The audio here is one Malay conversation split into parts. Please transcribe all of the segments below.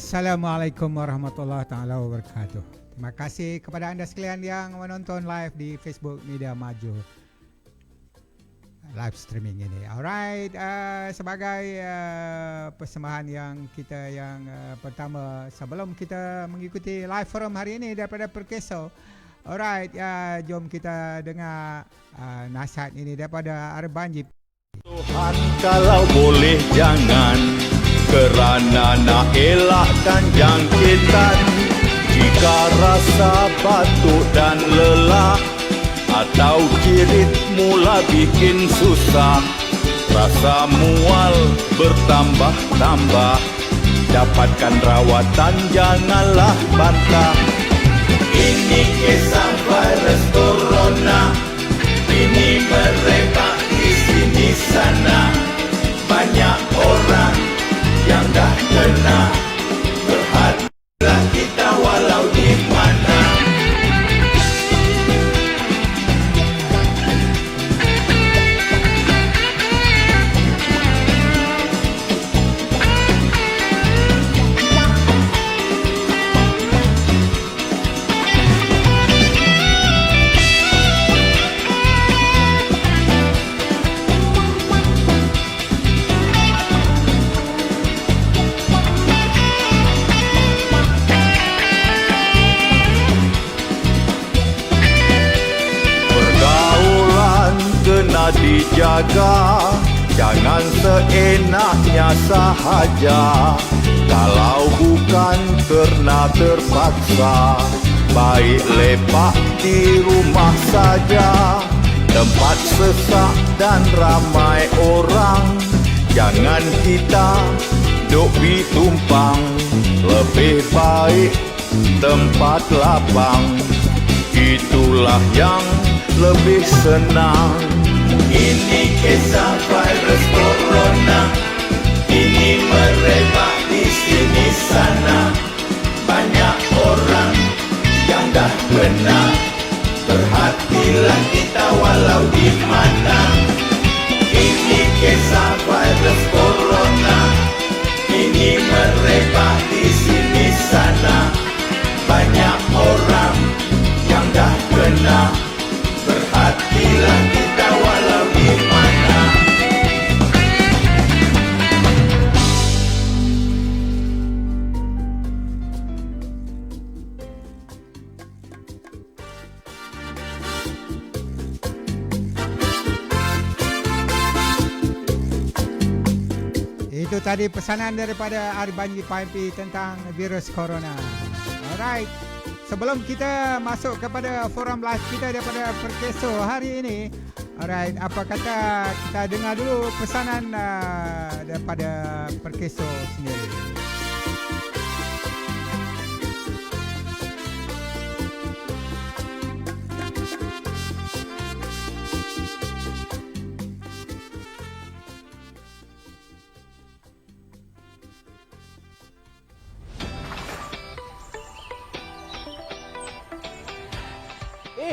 Assalamualaikum warahmatullahi taala wabarakatuh. Terima kasih kepada anda sekalian yang menonton live di Facebook Media Maju live streaming ini. Alright, sebagai persembahan yang kita yang pertama sebelum kita mengikuti live forum hari ini daripada Perkeso. Alright, jom kita dengar nasihat ini daripada Arbanji. Tuhan kalau boleh jangan, kerana nak elakkan jangkitan. Jika rasa batuk dan lelah atau kirit mula bikin susah, rasa mual bertambah-tambah, dapatkan rawatan janganlah bantah. Ini kisah virus corona, ini merebak di sini sana. Banyak orang yang dah kena, berhatilah kita walau di mana. Dijaga, jangan seenaknya sahaja. Kalau bukan kerana terpaksa, baik lepak di rumah saja. Tempat sesak dan ramai orang, jangan kita duk tumpang. Lebih baik tempat lapang, itulah yang lebih senang. Ini kisah virus corona, ini merebak di sini sana. Banyak orang yang dah kena, berhatilah kita walau di mana. Ini kisah virus corona, ini merebak di sini sana. Banyak orang yang dah kena, berhatilah kita walau di mana. Itu tadi pesanan daripada Arbanji PMP tentang virus corona. Alright. Sebelum kita masuk kepada forum live kita daripada Perkeso hari ini, alright, apa kata kita dengar dulu pesanan daripada Perkeso sendiri.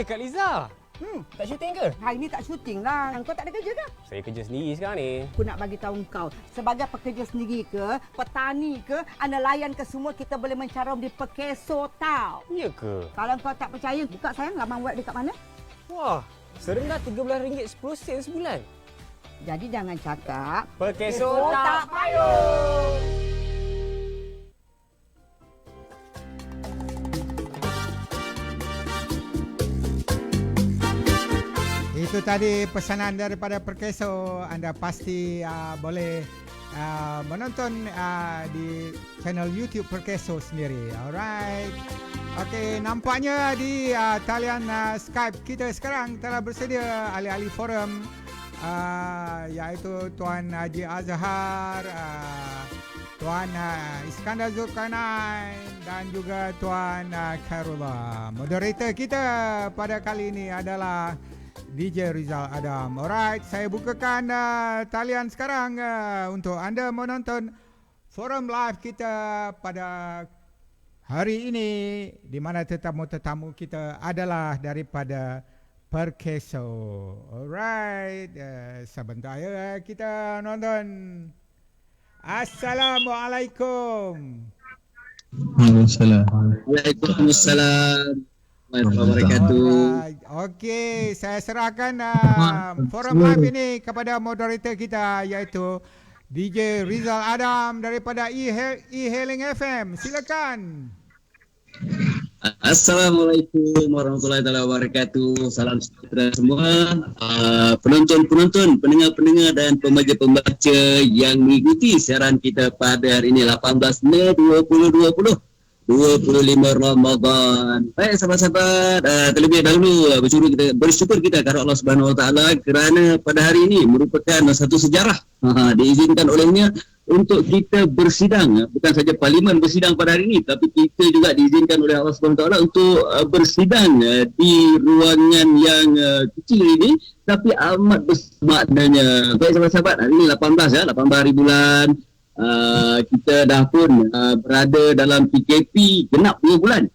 Kak Liza, tak syuting ke? Hari ni tak syuting lah. Kau tak ada kerja ke? Saya kerja sendiri sekarang ni. Aku nak bagi tahu kau, sebagai pekerja sendiri ke, petani ke, nelayan ke, semua kita boleh mencarum di Perkeso tau. Ya ke? Kalau kau tak percaya, buka sayang laman web dekat mana? Wah, serendah RM13.10 sebulan. Jadi jangan cakap Perkeso tak payung. Itu tadi pesanan daripada Perkeso. Anda pasti boleh menonton di channel YouTube Perkeso sendiri. Alright. Okey, nampaknya di talian Skype kita sekarang telah bersedia ahli-ahli forum, iaitu Tuan Haji Azhar, Tuan Iskandar Zulkarnain dan juga Tuan Khairullah. Moderator kita pada kali ini adalah DJ Rizal Adam. Alright, saya bukakan talian sekarang untuk anda menonton forum live kita pada hari ini, di mana tetamu-tetamu kita adalah daripada Perkeso. Alright, sebentar ya kita nonton. Assalamualaikum. Waalaikumsalam warahmatullahi wabarakatuh. Alright. Okey, saya serahkan forum live ini kepada moderator kita iaitu DJ Rizal Adam daripada E-Hailing FM. Silakan. Assalamualaikum warahmatullahi wabarakatuh. Salam sejahtera semua. Penonton-penonton, pendengar-pendengar dan pembaca-pembaca yang mengikuti siaran kita pada hari ini 18 Mei 2020. 25 Ramadan. Baik sahabat-sahabat, terlebih dahulu bersyukur kita kepada Allah Subhanahu Wa Taala kerana pada hari ini merupakan satu sejarah diizinkan olehnya untuk kita bersidang. Bukan saja parlimen bersidang pada hari ini, tapi kita juga diizinkan oleh Allah Subhanahu Wa Taala untuk bersidang di ruangan yang kecil ini, tapi amat bermaknanya. Baik sahabat-sahabat, hari ini 18 hari bulan. Kita dah pun berada dalam PKP genap 2 bulan.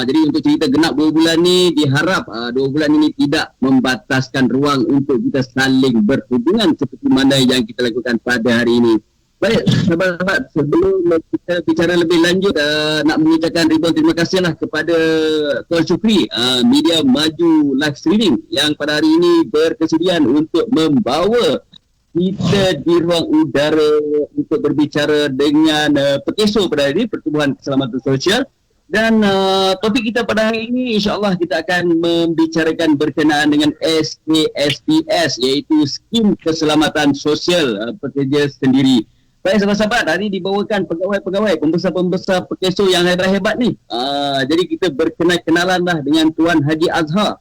Jadi untuk cerita genap 2 bulan ni, diharap 2 bulan ini tidak membataskan ruang untuk kita saling berhubungan seperti mana yang kita lakukan pada hari ini. Baik sahabat-sahabat, sebelum kita bicara lebih lanjut, nak mengucapkan ribuan terima kasihlah kepada Tuan Syukri, Media Maju Live Streaming yang pada hari ini berkesediaan untuk membawa kita di ruang udara untuk berbicara dengan Perkeso pada hari ini, Pertubuhan Keselamatan Sosial. Dan topik kita pada hari ini, insyaAllah kita akan membicarakan berkenaan dengan SKSPS, iaitu Skim Keselamatan Sosial Pekerja Sendiri. Baik sahabat-sahabat, hari ini dibawakan pegawai-pegawai, pembesar-pembesar Perkeso yang hebat-hebat ni. Jadi kita berkenal-kenalan lah dengan Tuan Haji Azhar.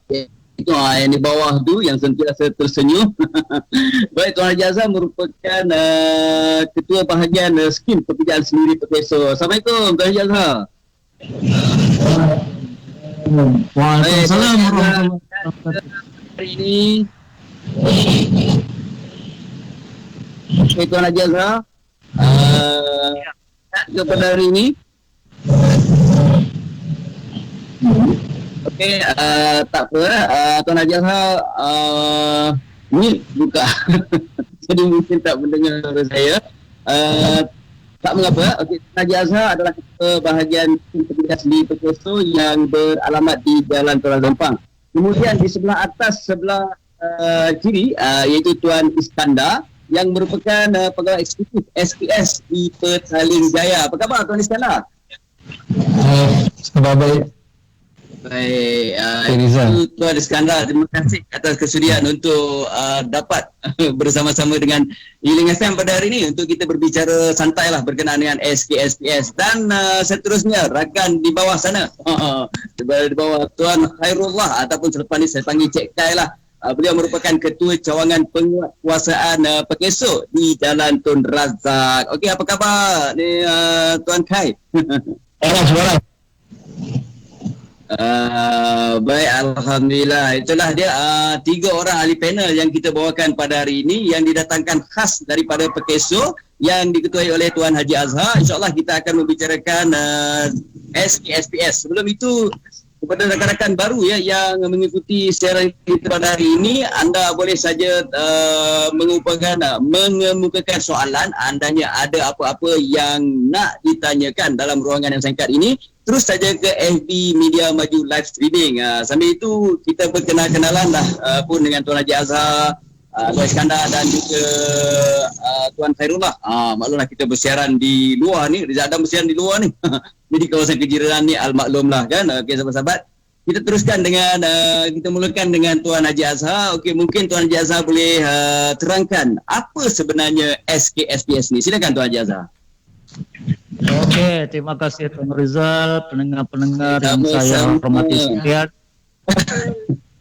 Itu yang di bawah tu yang sentiasa tersenyum. Baik, Tuan Haji Azhar merupakan ketua bahagian Skim Pekerjaan Sendiri Perkeso. Assalamualaikum Tuan Haji Azhar. Waalaikumsalam warahmatullahi wabarakatuh. Hari ini Tuan Haji Azhar kepada hari ini. Okey, tak apa, Tuan Haji Azhar mute buka. Jadi mungkin tak mendengar suara saya. Tak mengapa. Okey, Tuan Haji Azhar adalah ketua bahagian Pekerjaan Sendiri Perkeso yang beralamat di Jalan Tuan Lempang. Kemudian di sebelah atas, sebelah kiri, iaitu Tuan Iskandar yang merupakan pegawai eksekutif SPS di Petaling Jaya. Apa khabar Tuan Iskandar? Khabar baik. Baik, itu Tuan Iskandar, terima kasih atas kesudian untuk dapat bersama-sama dengan E-Hailing FM pada hari ini untuk kita berbicara santai lah berkenaan dengan SKSPS. Dan seterusnya rakan di bawah sana, di bawah Tuan Khairullah, ataupun selepas ni saya panggil Cik Kai lah. Beliau merupakan ketua cawangan penguatkuasaan Perkeso di Jalan Tun Razak. Okey, apa khabar ni Tuan Kai? Alhamdulillah. Baik, Alhamdulillah. Itulah dia 3 orang ahli panel yang kita bawakan pada hari ini, yang didatangkan khas daripada Perkeso yang diketuai oleh Tuan Haji Azhar. InsyaAllah kita akan membicarakan SKSPS. Sebelum itu, kepada rakan-rakan baru ya yang mengikuti siaran kita pada hari ini, anda boleh saja mengemukakan soalan. Andanya ada apa-apa yang nak ditanyakan dalam ruangan yang singkat ini, terus saja ke FB Media Maju Live Streaming. Sambil itu kita berkenal-kenalan lah pun dengan Tuan Haji Azhar, Tuan Iskandar dan juga Tuan Khairullah. Maklumlah kita bersiaran di luar ni, Rizal Adam bersiaran di luar ni. Jadi kawasan kejiran ni al-maklum lah kan. Okey sahabat-sahabat, kita teruskan dengan kita mulakan dengan Tuan Haji Azhar. Okey, mungkin Tuan Haji Azhar boleh terangkan apa sebenarnya SKSPS ni. Silakan Tuan Haji Azhar. Okey, terima kasih Tuan Rizal, pendengar-pendengar yang saya hormati sekalian.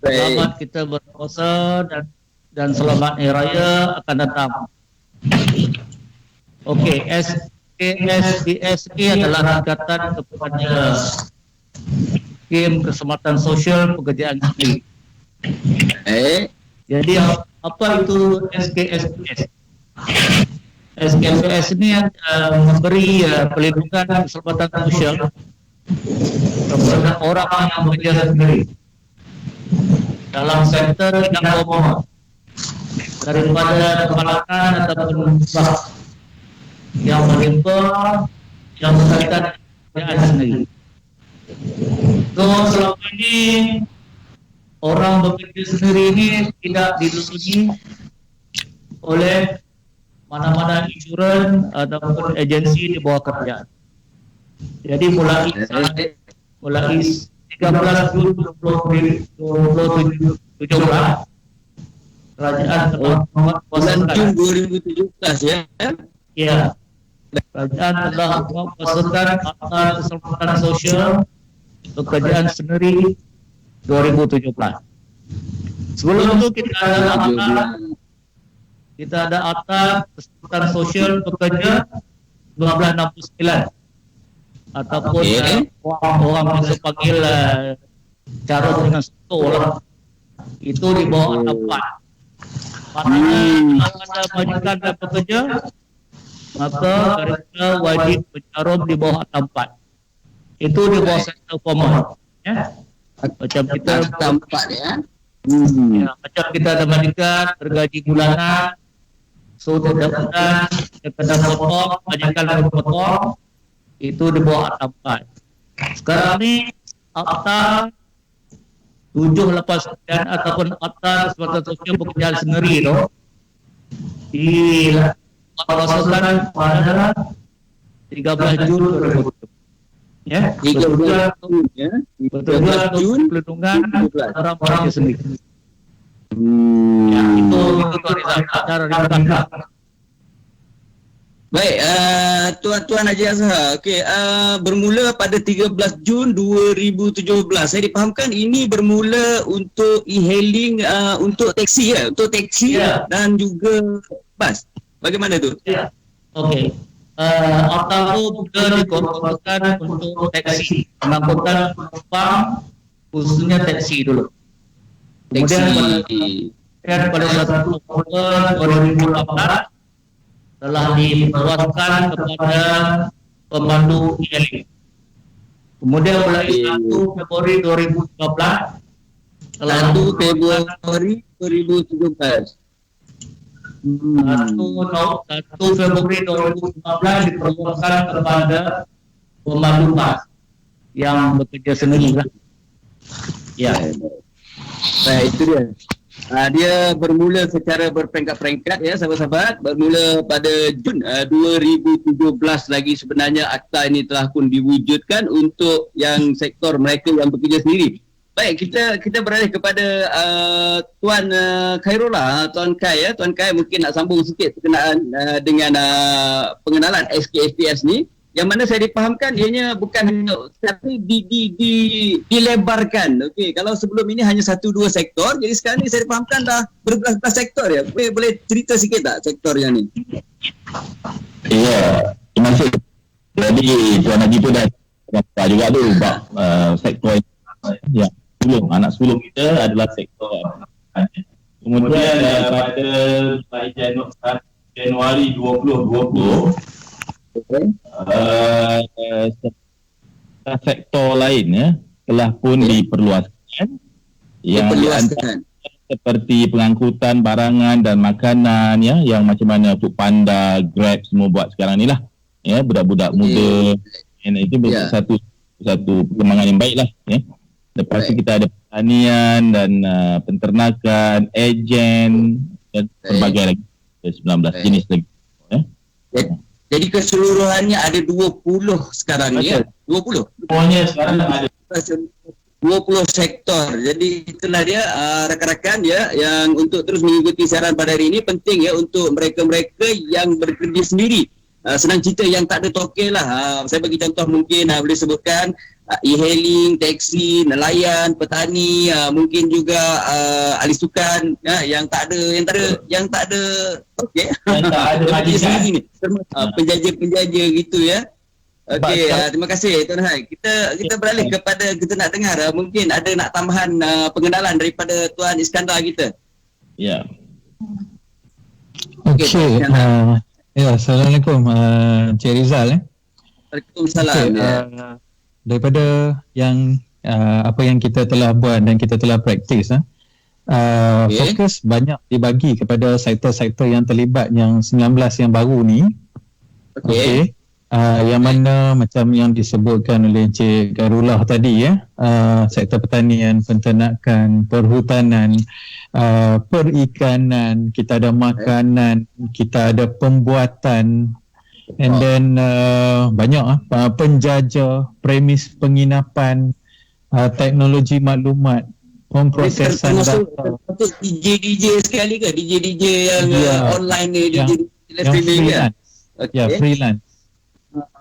Selamat kita berpuasa dan selamat Hari Raya akan datang. Okey, SKSPS adalah singkatan kepada Skim Keselamatan Sosial Pekerjaan Sendiri. Jadi apa itu SKSPS? SKSPS ini memberi perlindungan keselamatan sosial kepada orang yang bekerja sendiri dalam sektor yang umum, daripada kemalangan ataupun musibah yang menimpa yang berkaitan pekerjaan sendiri. So selama ini orang bekerja sendiri ini tidak dilindungi oleh mana-mana insurans ataupun agensi di bawah kerjaan. Jadi mulai 13 Jun 2017 kerajaan telah Bulan Jun menguatkan 2017 ya. ya kerajaan telah menguatkan Akta Keselamatan Sosial Pekerjaan Sendiri 2017. Sebelum itu kita ada Akta Keselamatan Sosial Pekerja 1969 ataupun orang bisa panggil cara dengan setor itu di bawah Akta 4. Maknanya kalau ada majikan dan pekerja, maka mereka wajib bercarum di bawah Akta 4. Itu di bawah sektor formal. Ya. Macam kita Akta 4 ya. Ya, macam kita ada majikan bergaji bulanan, so tidak bulan, kena potong, majikan lalu potong, itu di bawah Akta 4. Sekarang ni Akta 789 ataupun Akta Keselamatan Sosial Pekerjaan Sendiri tu dilaksanakan pada 13 Jun 2020. Ya, 13 Jun ya. betul Jun pelindungan orang-orang sendiri. Ya, itu cara ringkas. Baik, Tuan Haji Azhar. Okey, bermula pada 13 Jun 2017. Saya dipahamkan ini bermula untuk e-hailing untuk taksi ya, untuk taksi dan juga bas. Bagaimana tu? Ya. Okey. Akta itu juga dikorbankan untuk taksi, mengangkutkan penumpang khususnya taksi dulu. Kemudian pada 1 Oktober 2018 telah diperluaskan kepada pemandu e-hailing. Kemudian mulai 1 Februari 2013 telah 1 Februari 2017. 1 Februari 2015 diperluaskan kepada pemandu bas yang bekerja sendiri lah. Ya. Baik, itu dia. Dia bermula secara berperingkat-peringkat ya sahabat-sahabat. Bermula pada Jun 2017 lagi sebenarnya akta ini telah pun diwujudkan untuk yang sektor mereka yang bekerja sendiri. Baik, kita beralih kepada Tuan Khairullah, Tuan Kai ya. Tuan Kai mungkin nak sambung sikit berkenaan dengan pengenalan SKFTS ni. Yang mana saya dipahamkan ianya bukan hanya tapi dilebarkan. Okey, kalau sebelum ini hanya 1-2 sektor, jadi sekarang ni saya dipahamkan dah berbelas-belas sektor ya. Boleh cerita sikit tak sektor yang ni? Ya, terima kasih. Jadi Tuan Haji tu dah nampak juga tu bab sektor yang anak sebelum kita adalah sektor kemudian pada Januari 2020 sektor lain ya telah pun diperluaskan yang seperti pengangkutan barangan dan makanan ya, yang macam mana Foodpanda, Grab semua buat sekarang ni lah ya, budak-budak muda itu satu perkembangan yang baik lah ya. Lepas tu kita ada pertanian dan penternakan, ejen dan berbagai lagi 19 jenis lagi ya. Jadi keseluruhannya ada 20 sekarang ni ya. 20. Semuanya sekarang ada 20 sektor. Jadi itulah dia rakan-rakan ya yang untuk terus mengikuti siaran pada hari ini penting ya untuk mereka-mereka yang bekerja sendiri. Senang cerita yang tak ada token lah. Saya bagi contoh mungkin boleh sebutkan e-hailing, taksi, nelayan, petani, mungkin juga ahli sukan yang tak ada okey. Yang tak ada majikan ni. Penjaja-penjaja gitu ya. Okey, terima kasih Tuan Hai. Kita beralih kepada kita nak dengar mungkin ada nak tambahan pengenalan daripada Tuan Iskandar kita. Ya. Okey. Ya, Assalamualaikum Encik Rizal. Waalaikumsalam. Daripada yang apa yang kita telah buat dan kita telah praktis fokus banyak dibagi kepada sektor-sektor yang terlibat yang 19 yang baru ni. Okey. Yang mana macam yang disebutkan oleh Encik Gairullah tadi ya, sektor pertanian, penternakan, perhutanan, perikanan, kita ada makanan, kita ada pembuatan, and then banyak penjajah, premis penginapan, teknologi maklumat, pemprosesan data. Termasuk DJ sekali ke? DJ yang online ni, yang freelance. Ya, freelance.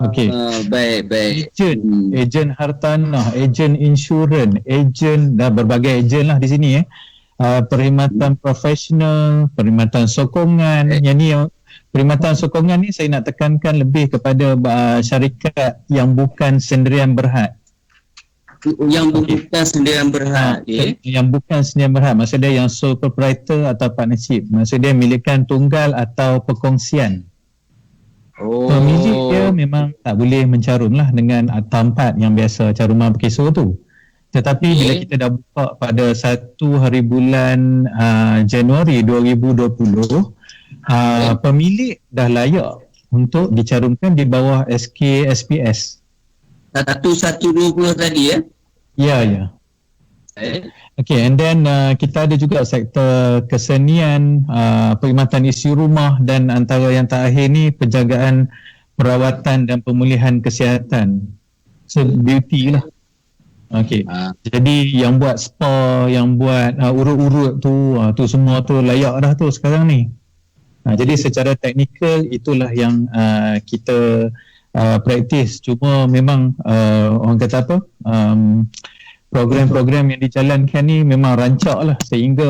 Okey. Baik. Ejen hartanah, ejen insurans, ejen berbagai ejen lah di sini perkhidmatan profesional, perkhidmatan sokongan. Yang ni perkhidmatan sokongan ni saya nak tekankan lebih kepada syarikat yang bukan sendirian berhad. Yang bukan sendirian berhad. Yang bukan sendirian berhad, maksud dia yang sole proprietor atau partnership. Maksud dia milikan tunggal atau perkongsian. Pemilik dia memang tak boleh mencarum lah dengan tempat yang biasa caruman berkesor tu. Tetapi bila kita dah buka pada 1 hari bulan Januari 2020, pemilik dah layak untuk dicarumkan di bawah SK SPS. 1120 tadi ya? Ya. Okay, and then kita ada juga sektor kesenian, perkhidmatan isi rumah, dan antara yang terakhir ni penjagaan perawatan dan pemulihan kesihatan. So beauty lah. Okay. Jadi yang buat spa, yang buat urut-urut tu semua tu layak dah tu sekarang ni. Jadi secara teknikal itulah yang kita praktis. Cuma memang orang kata apa? Program-program yang dijalankan ni memang rancak lah sehingga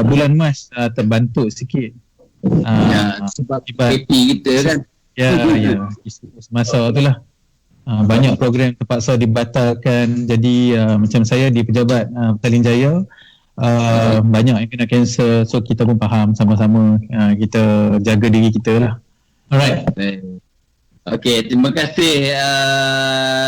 bulan Mac terbantu sikit. Sebab PKP kita kan. Ya, semasa tu lah. Banyak program terpaksa dibatalkan. Jadi macam saya di Pejabat Petaling Jaya, banyak yang kena cancel. So kita pun faham sama-sama, kita jaga diri kita lah. Alright. Okey, terima kasih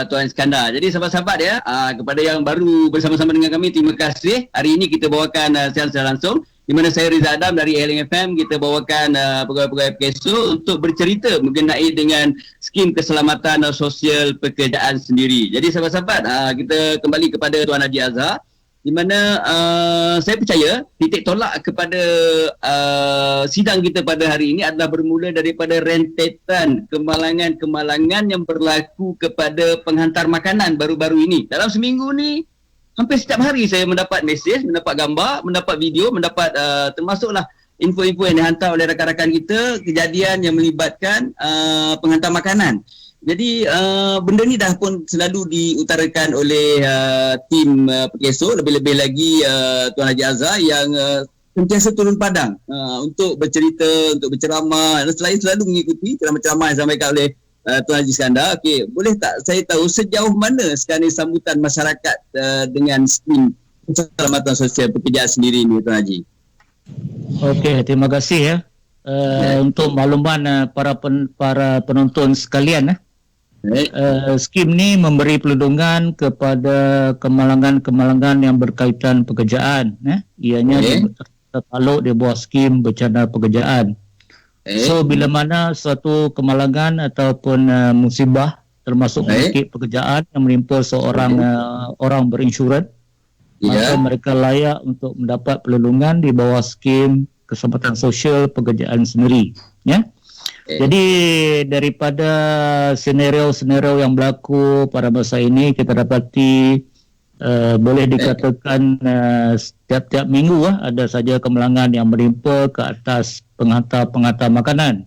Tuan Iskandar. Jadi sahabat-sahabat ya, kepada yang baru bersama-sama dengan kami, terima kasih. Hari ini kita bawakan siaran secara langsung di mana saya Riza Adam dari Hailing FM, kita bawakan pegawai-pegawai PKSO untuk bercerita mengenai dengan skim keselamatan sosial pekerjaan sendiri. Jadi sahabat-sahabat, kita kembali kepada Tuan Haji Azhar, di mana saya percaya titik tolak kepada sidang kita pada hari ini adalah bermula daripada rentetan kemalangan-kemalangan yang berlaku kepada penghantar makanan baru-baru ini. Dalam seminggu ni, hampir setiap hari saya mendapat mesej, mendapat gambar, mendapat video, mendapat termasuklah info-info yang dihantar oleh rakan-rakan kita, kejadian yang melibatkan penghantar makanan. Jadi benda ni dah pun selalu diutarakan oleh tim PKSO, lebih-lebih lagi Tuan Haji Azhar yang sentiasa turun padang untuk bercerita, untuk berceramah, dan selalu mengikuti ceramah-ceramah yang disampaikan oleh Tuan Haji Iskandar. Okey, boleh tak saya tahu sejauh mana sekarang ni sambutan masyarakat dengan skim keselamatan sosial pekerjaan sendiri ni, Tuan Haji? Okey, terima kasih ya. Untuk makluman para penonton sekalian, skim ni memberi perlindungan kepada kemalangan-kemalangan yang berkaitan pekerjaan. Ianya tertakluk di bawah skim bencana pekerjaan. So bila mana suatu kemalangan ataupun musibah termasuk penyakit pekerjaan yang menimpa seorang orang berinsurans, maka mereka layak untuk mendapat perlindungan di bawah skim keselamatan sosial pekerjaan sendiri. Jadi daripada senario-senario yang berlaku pada masa ini, kita dapati boleh dikatakan setiap minggu ada saja kemalangan yang menimpa ke atas penghantar makanan,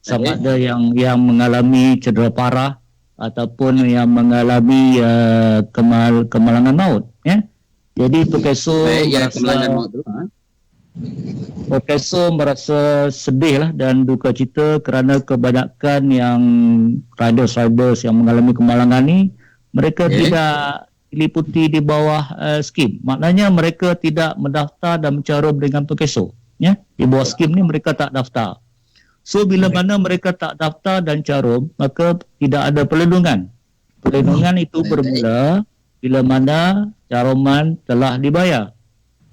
sama ada yang mengalami cedera parah ataupun yang mengalami kemalangan maut. Jadi PKSO merasa sedih lah dan duka cita kerana kebanyakan yang riders yang mengalami kemalangan ni, mereka tidak diliputi di bawah skim. Maknanya mereka tidak mendaftar dan mencarum dengan PKSO. Di bawah skim ni mereka tak daftar. So bila mana mereka tak daftar dan carum, maka tidak ada perlindungan. Perlindungan itu bermula bila mana caruman telah dibayar.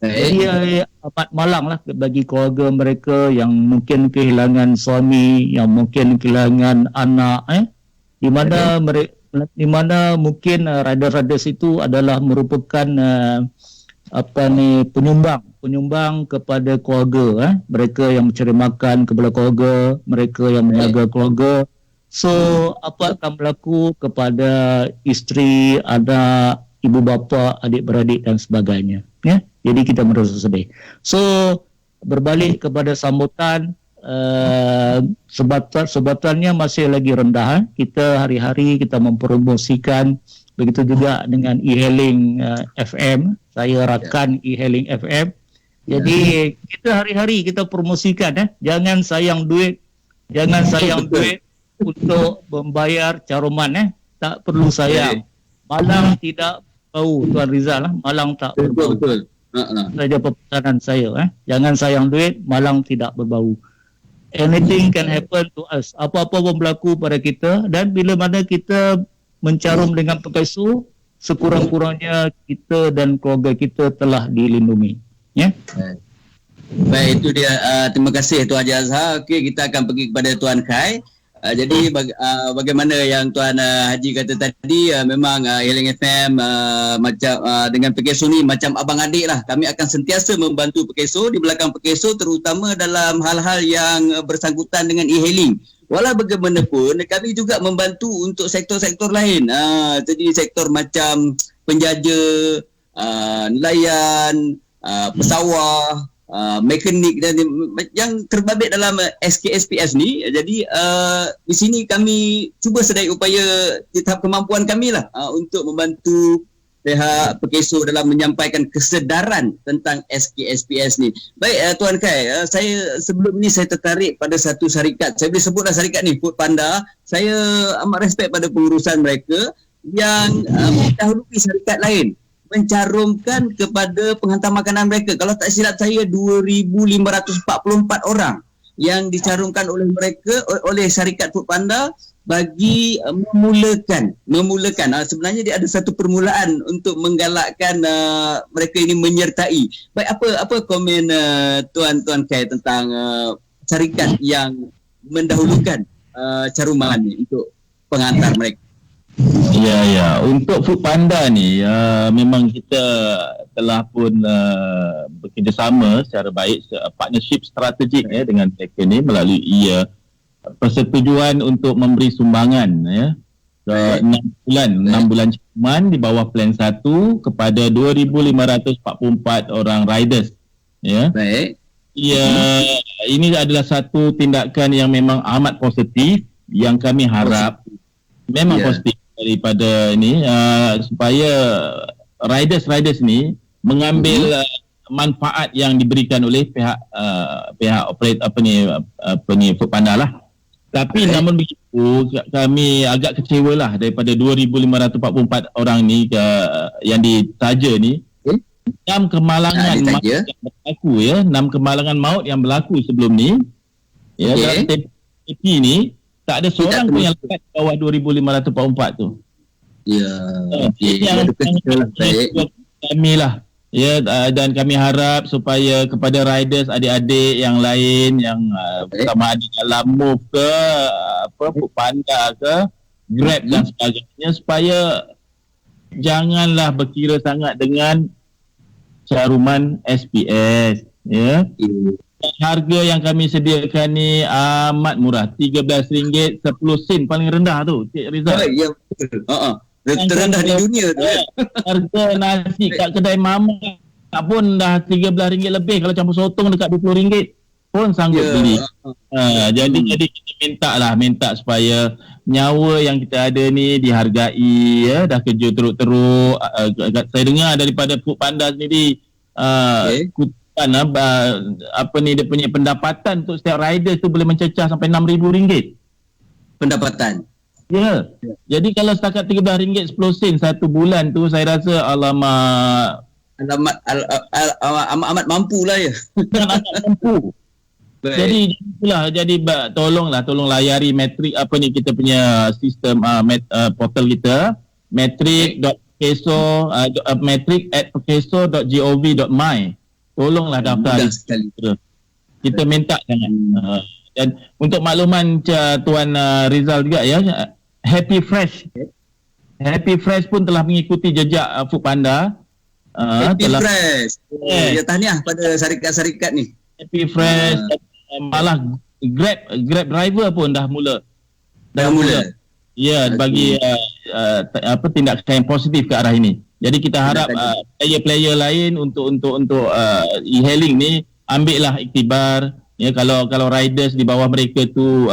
Jadi amat malang lah bagi keluarga mereka yang mungkin kehilangan suami, yang mungkin kehilangan anak, di mana mungkin riders itu adalah merupakan penyumbang kepada keluarga, mereka yang mencari makan kepada keluarga, mereka yang menjaga keluarga. So apa akan berlaku kepada isteri, anak, ibu bapa, adik-beradik dan sebagainya, ya. Jadi kita merasa sedih. So berbalik kepada sambutan, sebatannya masih lagi rendah. Kita hari-hari kita mempromosikan, begitu juga dengan e-hailing FM. Saya rakan e-hailing FM. Jadi kita hari-hari kita promosikan, jangan sayang duit untuk membayar caruman, tak perlu sayang. Malang tidak bau, Tuan Rizal, Malang tak berbau. Betul. Saja pesanan saya, jangan sayang duit, Malang tidak berbau. Anything can happen to us. Apa-apa pun berlaku pada kita, dan bila mana kita mencarum dengan Pekaisu, sekurang-kurangnya kita dan keluarga kita telah dilindungi. Ya. Baik, itu dia. Terima kasih Tuan Haji Azhar. Okey, kita akan pergi kepada Tuan Khai. Jadi bagaimana yang Tuan Haji kata tadi, memang e-hailing FM macam dengan Pekaisu ni macam abang adik lah. Kami akan sentiasa membantu Pekaisu di belakang Pekaisu, terutama dalam hal-hal yang bersangkutan dengan e-hailing. Walau bagaimanapun, kami juga membantu untuk sektor-sektor lain. Jadi sektor macam penjaja, nelayan, pesawah, mekanik dan yang terbabit dalam SKSPS ni. Jadi di sini kami cuba sedaya upaya di tahap kemampuan kami lah untuk membantu pihak Pekaisu dalam menyampaikan kesedaran tentang SKSPS ni. Baik, Tuan Khai, saya sebelum ni saya tertarik pada satu syarikat. Saya boleh sebutlah syarikat ni, Food Panda. Saya amat respect pada pengurusan mereka yang mendahului syarikat lain mencarumkan kepada penghantar makanan mereka. Kalau tak silap saya 2,544 orang yang dicarumkan oleh mereka, oleh syarikat Food Panda bagi memulakan. Sebenarnya dia ada satu permulaan untuk menggalakkan mereka ini menyertai. Baik, apa komen Tuan Khai tentang syarikat yang mendahulukan caruman ni untuk penghantar mereka? Ya. Untuk Food Panda ni, memang kita telah pun bekerjasama secara baik, partnership strategik dengan mereka ni melalui persetujuan untuk memberi sumbangan 6 bulan cakuman di bawah plan 1 kepada 2,544 orang riders. Ya. Baik. Ini adalah satu tindakan yang memang amat positif, yang kami harap memang positif daripada ini, supaya riders ni mengambil manfaat yang diberikan oleh pihak operate Food Panda lah. Tapi namun begitu, kami agak kecewa lah daripada 2,544 orang ni yang ditaja ni. 6 kemalangan maut yang berlaku, 6 kemalangan maut yang berlaku sebelum ni, dalam TP ni tak ada seorang pun yang lekat bawah 2,544 tu. Yang kami lah. Dan kami harap supaya kepada riders, adik-adik yang lain yang sama ada dalam Move ke Food Panda ke Grab dan sebagainya, supaya janganlah berkira sangat dengan caruman SPS. Harga yang kami sediakan ni amat murah, RM13, 10 sen paling rendah tu, Cik Rizal. Ya, betul. Terendah di dunia tu. Harga nasi kat kedai mama pun dah RM13 lebih, kalau campur sotong dekat RM20 pun sanggup beli. Jadi kita minta supaya nyawa yang kita ada ni dihargai, dah kerja teruk-teruk. Saya dengar daripada Food Panda sendiri, dia punya pendapatan untuk setiap rider tu boleh mencecah sampai RM6,000 pendapatan. Jadi kalau setakat RM13 10 sen satu bulan tu, saya rasa amat mampu lah amat mampu. Jadi itulah, tolong layari metrik kita punya sistem portal kita, metrik@pekaiso.gov.my. tolonglah daftar. Mudah sekali. Kita minta jangan. Dan untuk makluman Tuan Rizal juga ya, Happy Fresh pun telah mengikuti jejak Foodpanda. Happy Fresh. Ya, tahniah pada syarikat-syarikat ni. Happy Fresh, malah Grab driver pun dah mula. Ya, bagi tindakan yang positif ke arah ini. Jadi kita harap player-player lain untuk e-hailing ni ambillah iktibar. Ya, kalau riders di bawah mereka tu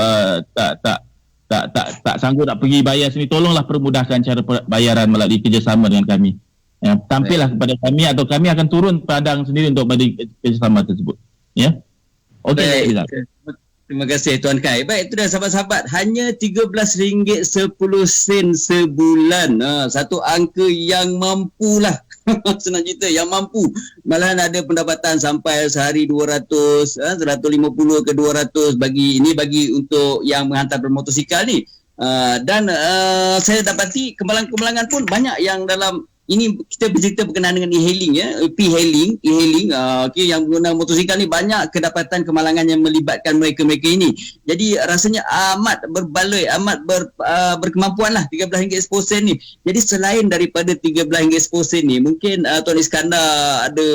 tak sanggup nak pergi bayar sini, tolonglah permudahkan cara bayaran melalui kerjasama dengan kami. Ya, tampillah kepada kami atau kami akan turun padang sendiri untuk bagi kerjasama tersebut. Ya. Okey. Terima kasih Tuan Kai. Baik, itu dah sahabat-sahabat. Hanya RM13.10 sebulan. Satu angka yang mampulah. Senang cerita, yang mampu. Malahan ada pendapatan sampai sehari 200, 150 ke 200 bagi untuk yang menghantar bermotosikal ni. Dan saya dapati kemalangan-kemalangan pun banyak yang dalam ini. Kita bercerita berkenaan dengan e-hailing ya, e-hailing okey, yang menggunakan motosikal ni banyak kedapatan kemalangan yang melibatkan mereka ini. Jadi rasanya amat berbaloi, amat berkemampuan lah RM13.10 ni. Jadi selain daripada RM13.10 ni, mungkin Tuan Iskandar ada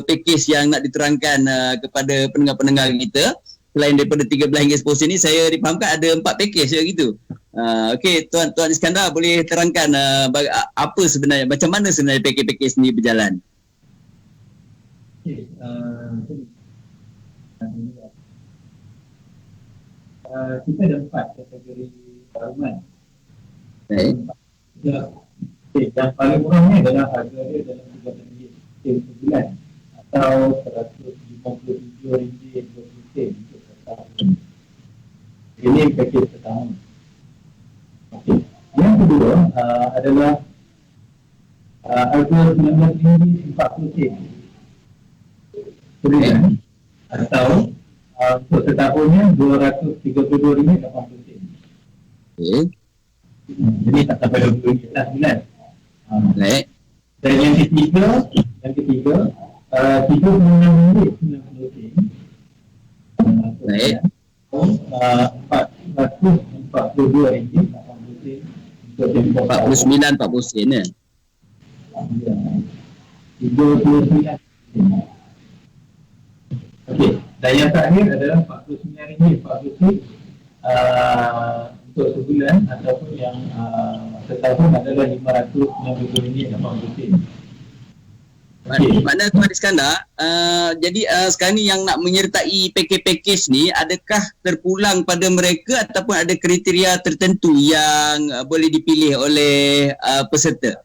pakej yang nak diterangkan kepada pendengar-pendengar kita. Selain daripada RM13.10 ni, saya difahamkan ada 4 pakej gitu. Okey, Tuan Iskandar boleh terangkan apa sebenarnya, macam mana sebenarnya pakej-pakej ni berjalan? Okay, kita ada 4 kategori baruman. Okay, yang paling murah ni adalah harga dia dalam RM13 sebulan atau RM157.20 untuk setahun. Ini pakej pertama. Okay. Yang kedua adalah harga RM19.40 sebulan atau untuk setahunnya RM232.80. Jadi tak sampai RM20 lah sebulan. Baik. Dan yang ketiga RM36.90. Baik. RM442.80 untuk tempoh 49-40 sen ya. 39. Okey, dan yang terakhir adalah RM49.40 untuk sebulan ataupun yang setahun adalah RM560.80. Maknanya Tuan Iskandar, jadi sekarang ni yang nak menyertai pakej-pakej ni, adakah terpulang pada mereka ataupun ada kriteria tertentu yang boleh dipilih oleh peserta?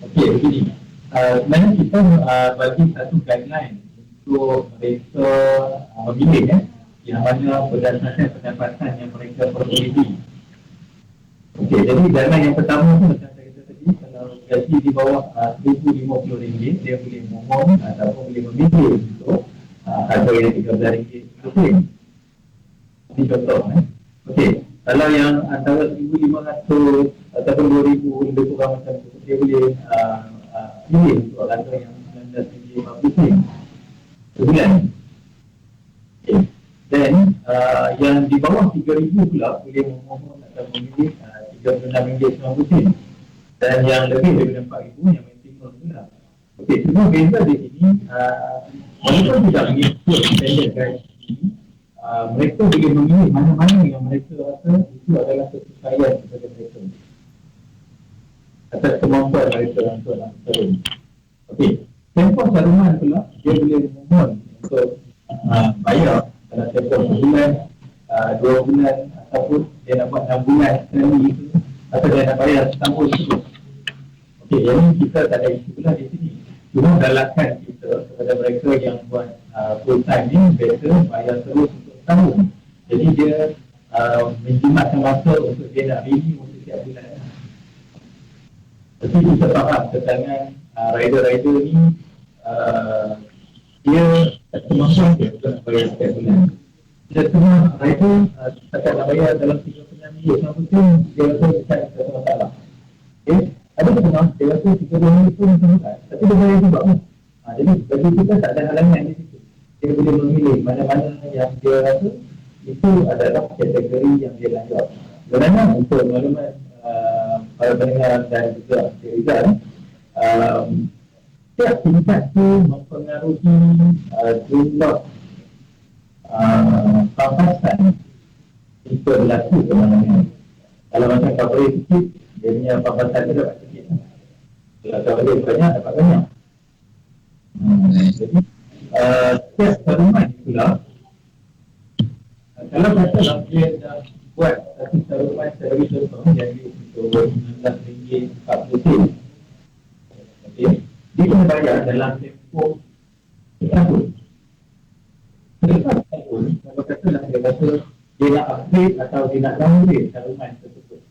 Okey, begini. Sebenarnya kita bagi satu guideline untuk mereka memilih yang mana berdasarkan pendapatan yang mereka perolehi. Okey, jadi guideline yang pertama tu macam saya kata tadi, kalau gaji di bawah RM1,050 dia boleh memohon ataupun boleh memilih untuk harga yang RM13. Ini contoh. Okey, kalau yang antara RM1,500 ataupun RM2,000 lebih kurang macam tu, dia boleh pilih untuk harga yang RM19.50 sebulan. Okay. Dan yang di bawah RM3,000 pula boleh memohon atau memilih RM36.90. Dan yang lebih daripada RM4,000 yang maksimum pula. Okey, semua beza di sini walaupun tidak mengikut standard guide ini, mereka boleh memilih mana-mana yang mereka rasa itu adalah kesesuaian kepada mereka atas kemampuan mereka untuk nak turun. Okey, tempoh cadangan pula dia boleh memohon untuk bayar dalam tempoh sebulan, 2 bulan ataupun dia nak buat 6 bulan sekali itu, atau dia nak bayar setahun itu. Okey, jadi kita tak ada isu pula di sini. Cuma galakkan kita kepada mereka yang buat full time ni biasa bayar terus untuk setahun. Jadi dia menjimatkan masa untuk dia nak renew setiap bulan. Tapi kita faham kesangan rider-rider ni dia tak kemampuan dia untuk nak bayar setiap bulan. Dia semua rider tak nak bayar dalam 3 bulan ni, dia rasa bukan satu masalah. Okay? Ada setengah, dia rasa 3 bulan ni pun macam tak, tapi dia bayar juga. Jadi bagi yang dia lanjut. Sebenarnya untuk maklumat para pendengar dan juga Rizal, setiap tingkat tu mempengaruhi jumlah papasan itu berlaku kemana-mana. Kalau macam coverage sikit, dia punya papasan tu dapat sikit. Kalau coverage banyak, dapat banyak. Jadi, setiap taruman itulah, kalau katalah dia dah buat satu taruman secara contoh, jadi untuk RM19.40. Okay. Dia kena bayar dalam tempoh setahun. Selepas setahun, kalau katalah dia kata dia nak upgrade atau dia nak downgrade taruman tersebut.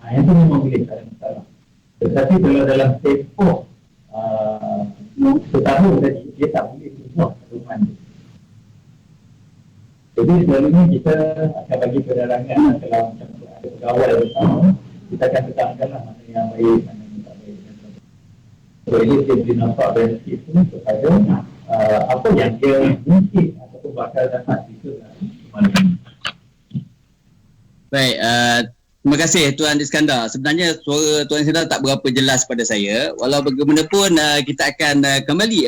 Yang itu memang boleh, tak ada masalah. Tetapi kalau dalam tempoh setahun tadi, dia tak boleh ubah taruman itu. Jadi selalunya kita akan bagi penerangan kalau macam ada pegawai bersama, kita akan tetapkanlah mana yang baik, mana yang tak baik. So ini dia boleh nampak benefit itu kepada apa yang dia mungkin ataupun bakal dapat itu. Baik, terima kasih Tuan Iskandar. Sebenarnya suara Tuan Iskandar tak berapa jelas pada saya. Walau bagaimanapun kita akan kembali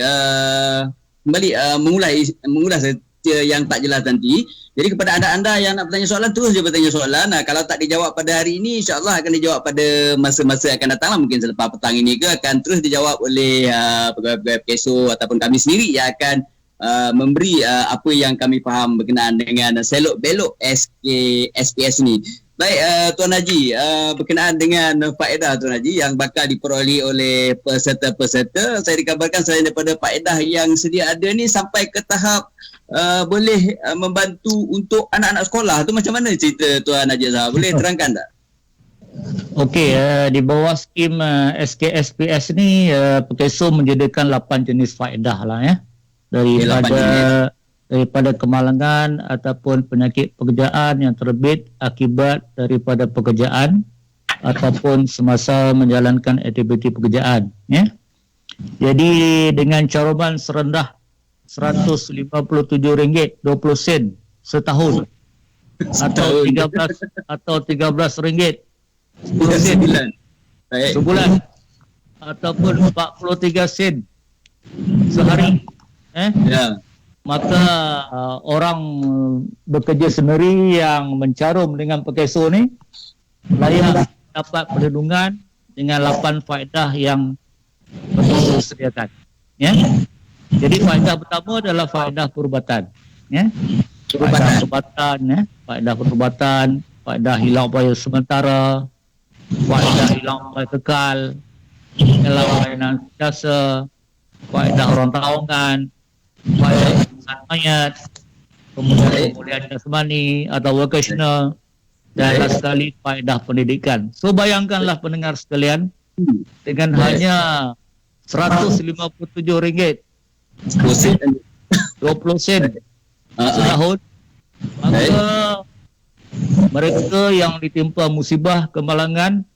mengulas yang tak jelas nanti. Jadi kepada anda yang nak bertanya soalan, terus je bertanya soalan. Kalau tak dijawab pada hari ini, insyaAllah akan dijawab pada masa-masa akan datang lah. Mungkin selepas petang ini ke akan terus dijawab oleh pegawai-pegawai PKSO ataupun kami sendiri yang akan memberi apa yang kami faham berkenaan dengan selok-belok SPS ni. Baik, Tuan Haji, berkenaan dengan faedah Tuan Haji yang bakal diperoleh oleh peserta-peserta, saya dikabarkan selain daripada faedah yang sedia ada ni sampai ke tahap boleh membantu untuk anak-anak sekolah tu, macam mana cerita Tuan Haji Azhar? Boleh terangkan tak? Okey, di bawah skim SKSPS ni PKSO menyediakan 8 jenis faedah lah ya. Daripada kemalangan ataupun penyakit pekerjaan yang terbit akibat daripada pekerjaan ataupun semasa menjalankan aktiviti pekerjaan ya. Jadi dengan caroman serendah RM157.20 setahun atau RM13 10 sebulan ataupun 43 sen sehari maka orang bekerja sendiri yang mencarum dengan PKSO ni layak dapat perlindungan dengan 8 faedah yang PKSO sediakan ya. Jadi faedah pertama adalah faedah perubatan ya. Faedah perubatan, faedah hilang upaya sementara, faedah hilang upaya kekal, hilang layanan jasa, faedah orang tawangan, faedah perusahaan mayat, kemudian pemulihan jasmani atau vocational, dan last sekali faedah pendidikan. So bayangkanlah pendengar sekalian, dengan hanya RM157 20 sen setahun, maka mereka yang ditimpa musibah kemalangan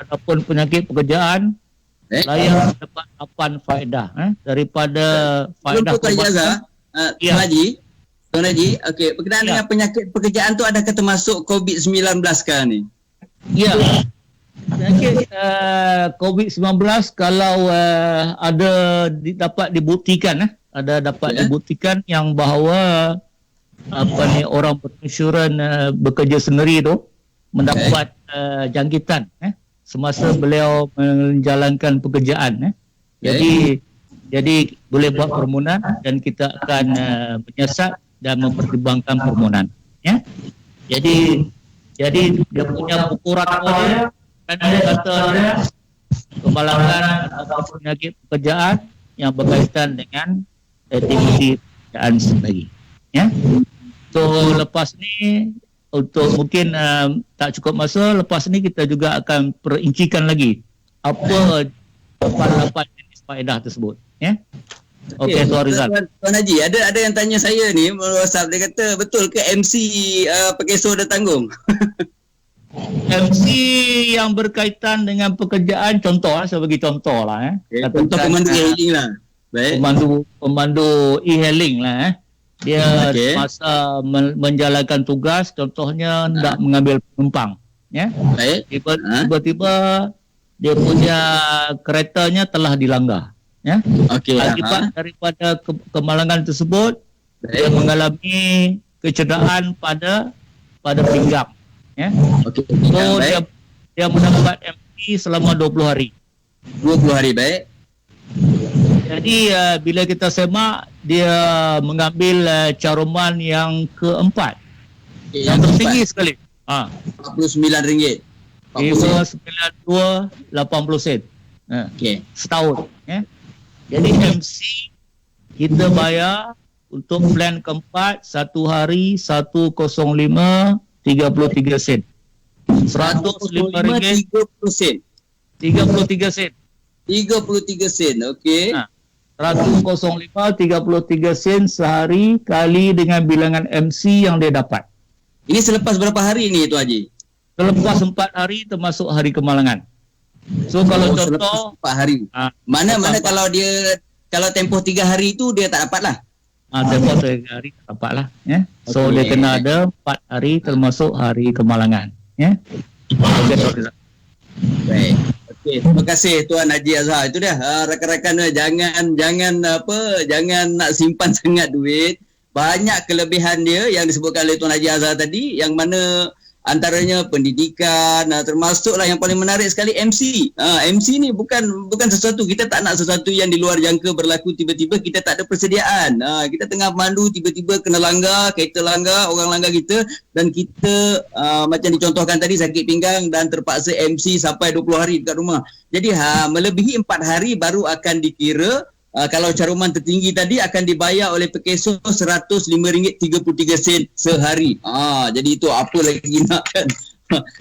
ataupun penyakit pekerjaan layak dapat 8 faedah daripada faedah perubatan. Tuan Haji, okey, berkenaan dengan penyakit pekerjaan tu adakah termasuk COVID-19 sekarang ni? Ya. Penyakit COVID-19 kalau ada dapat dibuktikan dibuktikan yang bahawa orang berinsurans bekerja sendiri tu mendapat jangkitan semasa beliau menjalankan pekerjaan jadi boleh buat permohonan dan kita akan menyiasat dan mempertimbangkan permohonan ya. Jadi dia punya ukuran dia dan dia kata ada kemalangan atau penyakit pekerjaan yang berkaitan dengan aktiviti pekerjaan sendiri ya. So lepas ni untuk mungkin tak cukup masa, lepas ni kita juga akan perincikan lagi apa 8 jenis faedah tersebut ya. Okey, Tuan Rizal. Tuan Haji, ada yang tanya saya ni melalui WhatsApp, dia kata betul ke MC PKSO dah tanggung? MC yang berkaitan dengan pekerjaan, contoh saya bagi contoh lah contoh pemandu e-hailing lah. Baik. Pemandu e-hailing lah Dia Okey. masa menjalankan tugas, contohnya hendak mengambil penumpang, ya. Baik. Tiba-tiba dia punya keretanya telah dilanggar, ya. Okey. Akibat daripada kemalangan tersebut, dia mengalami kecederaan pada pinggang, ya. Okey. So Baik. dia mendapat MC selama 20 hari. 20 hari, baik. Jadi bila kita semak, dia mengambil caruman yang keempat, yang tertinggi sekali. RM49. 592.80 sen. Okey. Setahun, ya. Jadi MC kita bayar untuk plan keempat 1 hari 105.33 sen. RM105 30 sen. 33 sen. 33 sen. Okey. 105.33 sen sehari kali dengan bilangan MC yang dia dapat. Ini selepas berapa hari ni Tuan Haji? Selepas 4 hari termasuk hari kemalangan. So kalau contoh 4 hari. Mana kalau tempoh 3 hari itu dia tak dapat lah. Tempoh 3 hari tak dapat lah, ya. So dia kena ada 4 hari termasuk hari kemalangan, ya. Baik. Okey, terima kasih Tuan Haji Azhar. Itu dia rakan-rakan, jangan nak simpan sangat duit. Banyak kelebihan dia yang disebutkan oleh Tuan Haji Azhar tadi, yang mana antaranya pendidikan, termasuklah yang paling menarik sekali MC. MC ni bukan sesuatu, kita tak nak sesuatu yang di luar jangka berlaku tiba-tiba kita tak ada persediaan. Kita tengah mandu tiba-tiba kena langgar, kereta langgar, orang langgar kita, dan kita macam dicontohkan tadi sakit pinggang dan terpaksa MC sampai 20 hari dekat rumah. Jadi melebihi 4 hari baru akan dikira. Kalau caruman tertinggi tadi akan dibayar oleh pekeso RM105.33 sehari. Jadi itu apa lagi nak kan.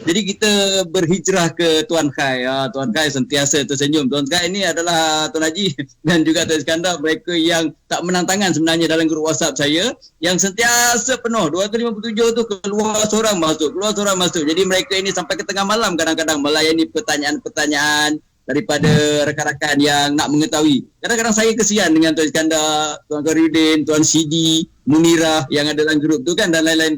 Jadi kita berhijrah ke Tuan Khai. Tuan Khai sentiasa tersenyum. Tuan Khai ini adalah Tuan Haji dan juga Tuan Iskandar, mereka yang tak menang tangan sebenarnya dalam grup WhatsApp saya, yang sentiasa penuh. 257 tu keluar seorang masuk. Jadi mereka ini sampai ke tengah malam kadang-kadang melayani pertanyaan-pertanyaan daripada rakan-rakan yang nak mengetahui. Kadang-kadang saya kesian dengan Tuan Iskandar, Tuan Khairuddin, Tuan Sidi, Munirah yang ada dalam grup tu kan, dan lain-lain.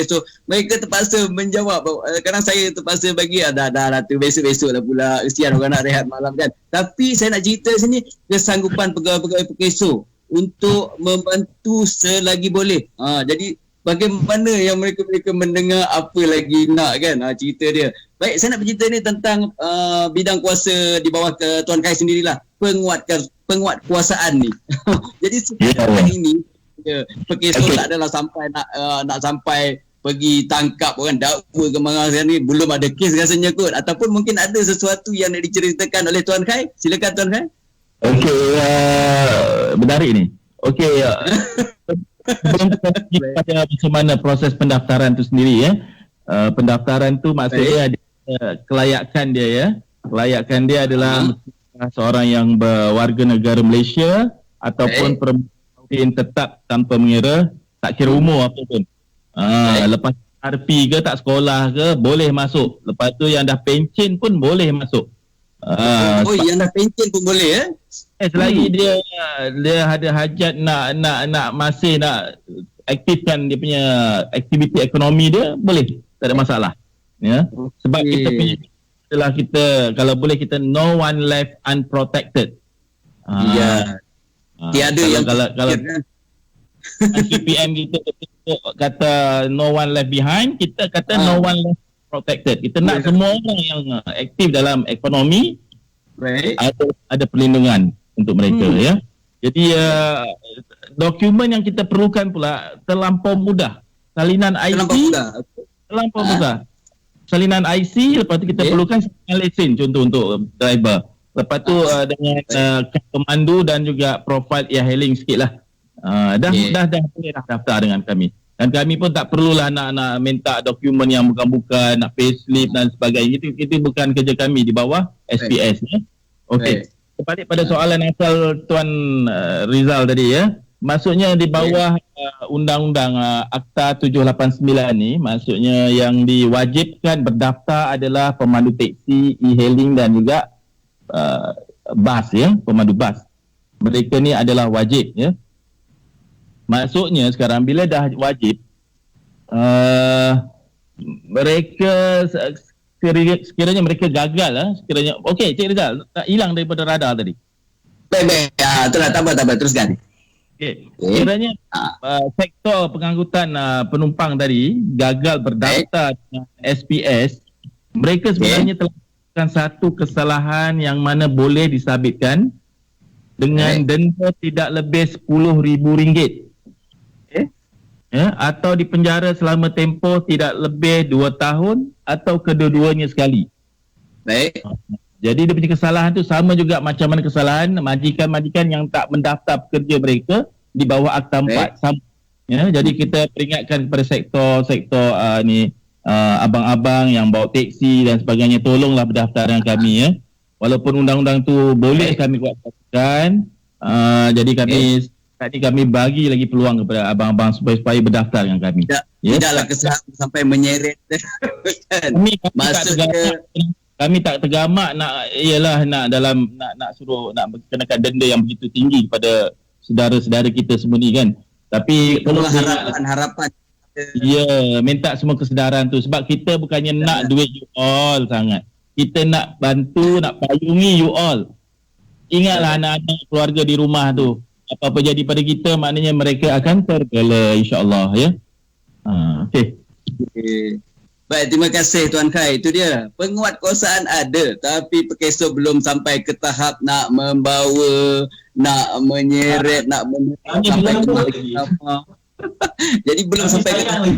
So, mereka terpaksa menjawab. Kadang saya terpaksa bagi, dah tu besok-besok lah pula. Kesian orang nak rehat malam kan. Tapi saya nak cerita sini, kesanggupan pegawai-pegawai pekeso untuk membantu selagi boleh. Jadi, bagaimana yang mereka mendengar apa lagi nak kan, cerita dia. Baik, saya nak bercerita ni tentang bidang kuasa di bawah Tuan Khai sendirilah, penguatkuasaan ni. Jadi sekarang ini pekeso tak adalah sampai nak sampai pergi tangkap orang, dakwa ke mana ni, belum ada kes rasanya kot, ataupun mungkin ada sesuatu yang nak diceritakan oleh Tuan Khai. Silakan Tuan Khai. Okey, menarik ni. Okey, sebelum kita pada macam mana proses pendaftaran tu sendiri, ya. Pendaftaran tu maksudnya ada kelayakan dia, ya. Kelayakan dia adalah seorang yang berwarga negara Malaysia ataupun perempuan tetap tanpa mengira, tak kira umur apa pun. Lepas RP ke, tak sekolah ke, boleh masuk. Lepas tu yang dah pencen pun boleh masuk. Yang dah pencen pun boleh, ya. Selagi dia ada hajat nak masih nak aktifkan dia punya aktiviti ekonomi dia, boleh, tak ada masalah, ya. Sebab kita punya adalah kita, kalau boleh kita no one left unprotected. Tiada kalau CPM kita kata no one left behind, kita kata no one left protected. Kita nak semua orang yang aktif dalam ekonomi ada perlindungan untuk mereka, ya. Jadi dokumen yang kita perlukan pula terlampau mudah. Salinan IC terlampau mudah. Salinan IC, lepas tu kita perlukan salinan lesen, contoh untuk driver. Lepas tu dengan pemandu dan juga profil e-hailing sikit lah. Dah boleh dah daftar dengan kami. Dan kami pun tak perlulah nak minta dokumen yang bukan-bukan, nak payslip dan sebagainya. Itu bukan kerja kami di bawah SPS, ya. Okey. Balik pada soalan asal Tuan Rizal tadi, ya. Maksudnya di bawah undang-undang Akta 789 ni, maksudnya yang diwajibkan berdaftar adalah pemandu teksi, e-hailing dan juga bas, ya, pemandu bas. Mereka ni adalah wajib, ya. Maksudnya sekarang bila dah wajib, mereka sekiranya mereka gagal sekiranya, okey Cik Rizal tak hilang daripada radar tadi. Baik. Itulah, tambah teruskan. Okay. Kiranya sektor pengangkutan penumpang tadi gagal berdaftar dengan SPS, mereka sebenarnya telah melakukan satu kesalahan yang mana boleh disabitkan dengan denda tidak lebih RM10,000. Atau dipenjara selama tempoh tidak lebih 2 tahun atau kedua-duanya sekali. Baik. Jadi dia punya kesalahan tu sama juga macam mana kesalahan majikan-majikan yang tak mendaftar pekerja mereka di bawah Akta 4. Sama. Jadi kita peringatkan kepada sektor abang-abang yang bawa teksi dan sebagainya, tolonglah berdaftar dengan kami Walaupun undang-undang tu boleh kami kuatkan, jadi kami bagi lagi peluang kepada abang-abang supaya berdaftar dengan kami. Tidaklah kesalahan sampai menyeret. Maksudnya kami tak tergamak nak suruh nak kenakan denda yang begitu tinggi kepada saudara-saudara kita semua ni kan. Tapi kalau harapan ya, minta semua kesedaran tu sebab kita bukannya nak duit you all sangat. Kita nak bantu, nak payungi you all. Ingatlah anak-anak keluarga di rumah tu. Apa-apa jadi pada kita maknanya mereka akan terbela insya-Allah ya. Okey. Baik, terima kasih Tuan Khai. Itu dia. Penguatkuasaan ada tapi Perkeso belum sampai ke tahap nak membawa, nak menyeret, nak sampai ke mahkamah. Jadi belum sampai ke tahap.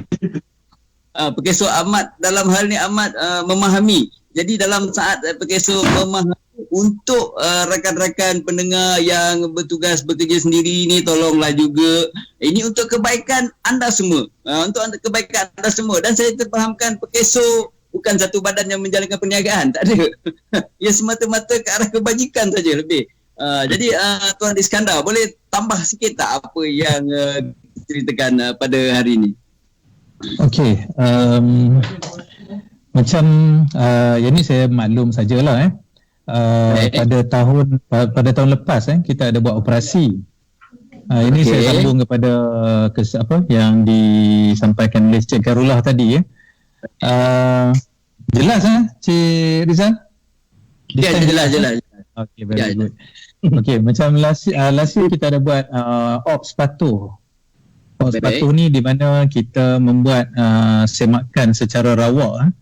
Perkeso amat dalam hal ni amat memahami. Jadi dalam saat Perkeso memahami untuk rakan-rakan pendengar yang bertugas bekerja sendiri ni, tolonglah juga ini untuk kebaikan anda semua, untuk kebaikan anda semua. Dan saya terfahamkan Perkeso bukan satu badan yang menjalankan perniagaan, tak ada. Ia semata-mata ke arah kebajikan saja lebih. Jadi Tuan Iskandar boleh tambah sikit tak apa yang ceritakan pada hari ini? Okey, macam yang ni saya maklum sajalah pada tahun lepas kita ada buat operasi. Ini saya sambung kepada yang disampaikan oleh Cik Karullah tadi jelas Cik Rizal? Ya, jelas. Okey, very good. Okey, macam last year kita ada buat ops patuh. Ops patuh ni di mana kita membuat semakan secara rawak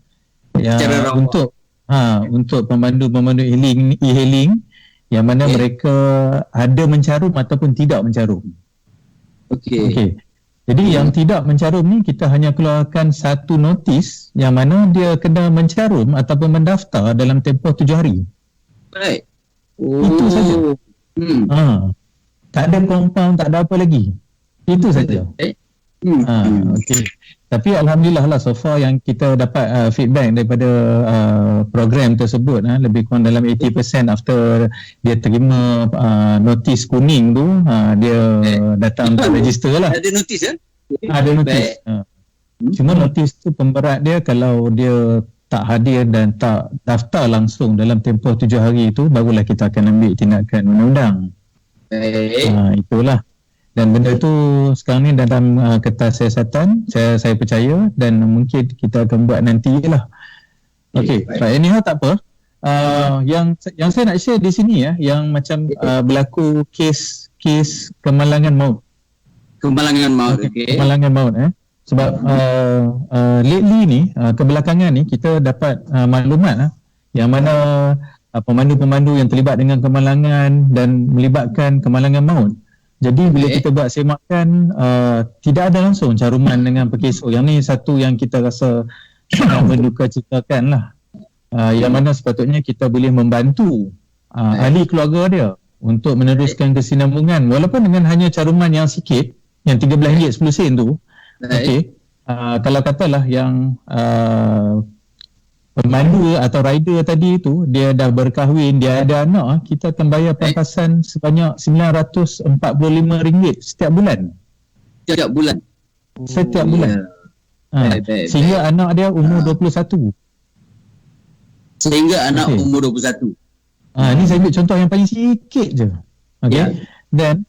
untuk pemandu-pemandu e-hailing yang mana mereka ada mencarum ataupun tidak mencarum. Okey. Jadi yang tidak mencarum ni kita hanya keluarkan satu notis yang mana dia kena mencarum ataupun mendaftar dalam tempoh 7 hari. Baik. Itu saja. Tak ada compound, tak ada apa lagi. Itu saja. Okey. Tapi alhamdulillah lah so far yang kita dapat feedback daripada program tersebut lebih kurang dalam 80% after dia terima notis kuning tu dia datang untuk register lah. Ada notis Ada notis. Cuma notis tu pemberat dia kalau dia tak hadir dan tak daftar langsung dalam tempoh 7 hari itu, barulah kita akan ambil tindakan undang-undang. Itulah. Dan benda tu sekarang ni dalam kertas siasatan, saya percaya dan mungkin kita akan buat nantilah. Okey, anyhow tak apa. Yang saya nak share di sini yang macam berlaku kes kemalangan maut. Kemalangan maut sebab lately ni kebelakangan ni kita dapat maklumat yang mana pemandu-pemandu yang terlibat dengan kemalangan dan melibatkan kemalangan maut. Jadi bila kita buat semakan tidak ada langsung caruman dengan Perkeso. Yang ni satu yang kita rasa sangat menduka citakan lah. Yang mana sepatutnya kita boleh membantu ahli keluarga dia untuk meneruskan kesinambungan walaupun dengan hanya caruman yang sikit, yang RM13 10 sen tu. Okey. Kalau katalah yang pemandu atau rider tadi tu dia dah berkahwin, dia ada anak, kita akan bayar pampasan sebanyak RM945 setiap bulan. Setiap bulan. Sehingga anak dia umur 21. Umur 21. Ni saya ambil contoh yang paling sikit je. Okey. Dan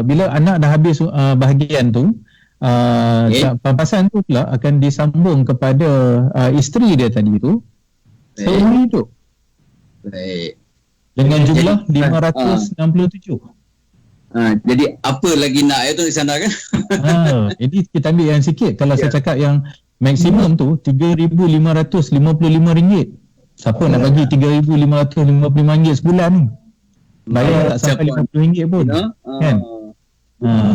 bila anak dah habis bahagian tu, pampasan tu pula akan disambung kepada isteri dia tadi tu seumur hidup. Baik. Dengan jumlah 567. Jadi apa lagi nak tu di sana kan? Jadi kita ambil yang sikit. Kalau saya cakap yang maksimum tu RM3,555. Siapa nak bagi RM3,555 sebulan ni? Bayar tak sampai RM50 pun. Kan?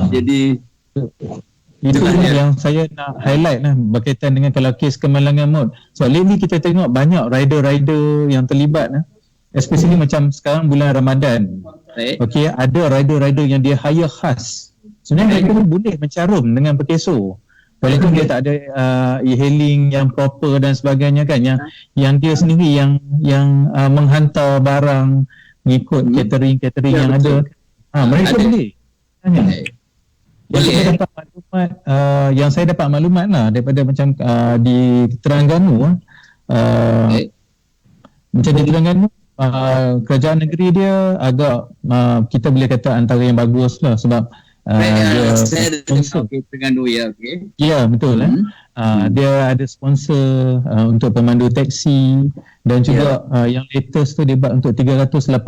Jadi itu yang saya nak highlight lah berkaitan dengan kalau kes kemalangan maut. So lately kita tengok banyak rider-rider yang terlibat lah. Especially macam sekarang bulan Ramadan. Okey, ada rider-rider yang dia hire khas. Sebenarnya mereka pun boleh mencarum dengan pekeso. Walaupun dia tak ada e-hailing yang proper dan sebagainya kan, yang dia sendiri yang menghantar barang mengikut catering yang ada. Mereka boleh. Yang saya dapat maklumat lah daripada macam di Terengganu, macam di Terengganu, kerajaan negeri dia agak kita boleh kata antara yang bagus lah, sebab saya ada Terengganu ya betul. Dia ada sponsor untuk pemandu teksi, dan juga yang latest tu dia buat untuk 381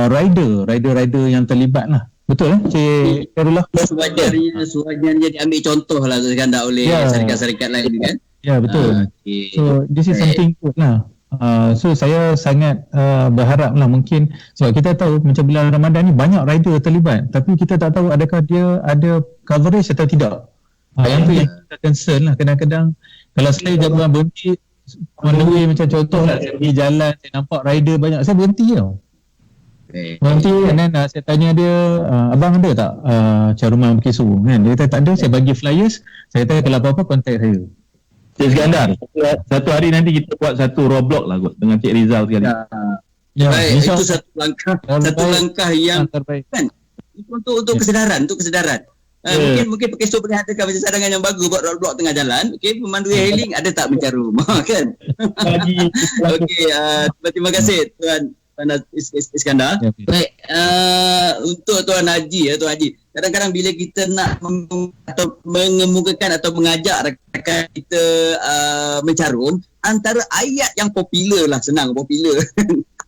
rider yang terlibat lah. Betul Cik Karullah? Suajannya diambil contoh lah sekarang oleh syarikat-syarikat lain kan? Ya betul. So this is something good lah. So saya sangat berharap lah, mungkin sebab kita tahu macam bulan Ramadan ni banyak rider terlibat, tapi kita tak tahu adakah dia ada coverage atau tidak. Yang tu yang kita concern lah. Kadang-kadang kalau saya jangan berhenti on the way, macam contoh lah, saya pergi jalan, saya nampak rider banyak, saya berhenti tau. Berhenti, and then saya tanya dia, abang ada tak caruman berkesu kan? Dia kata tak ada, saya bagi flyers. Saya kata kalau apa-apa kontak saya. Cik Iskandar, satu hari nanti kita buat satu Roblox lah kot dengan Cik Rizal sekali. Baik, itu satu langkah yang kan untuk kesedaran, mungkin Pekeso boleh adakan macam cadangan yang bagus buat Roblox tengah jalan. Okey, pemandu hailing ada tak mencarum kan? Okey, terima kasih Tuan Iskandar. Baik, untuk Tuan Haji, kadang-kadang bila kita nak mengemukakan atau mengajak rakan kita mencarum, antara ayat yang popular lah, popular.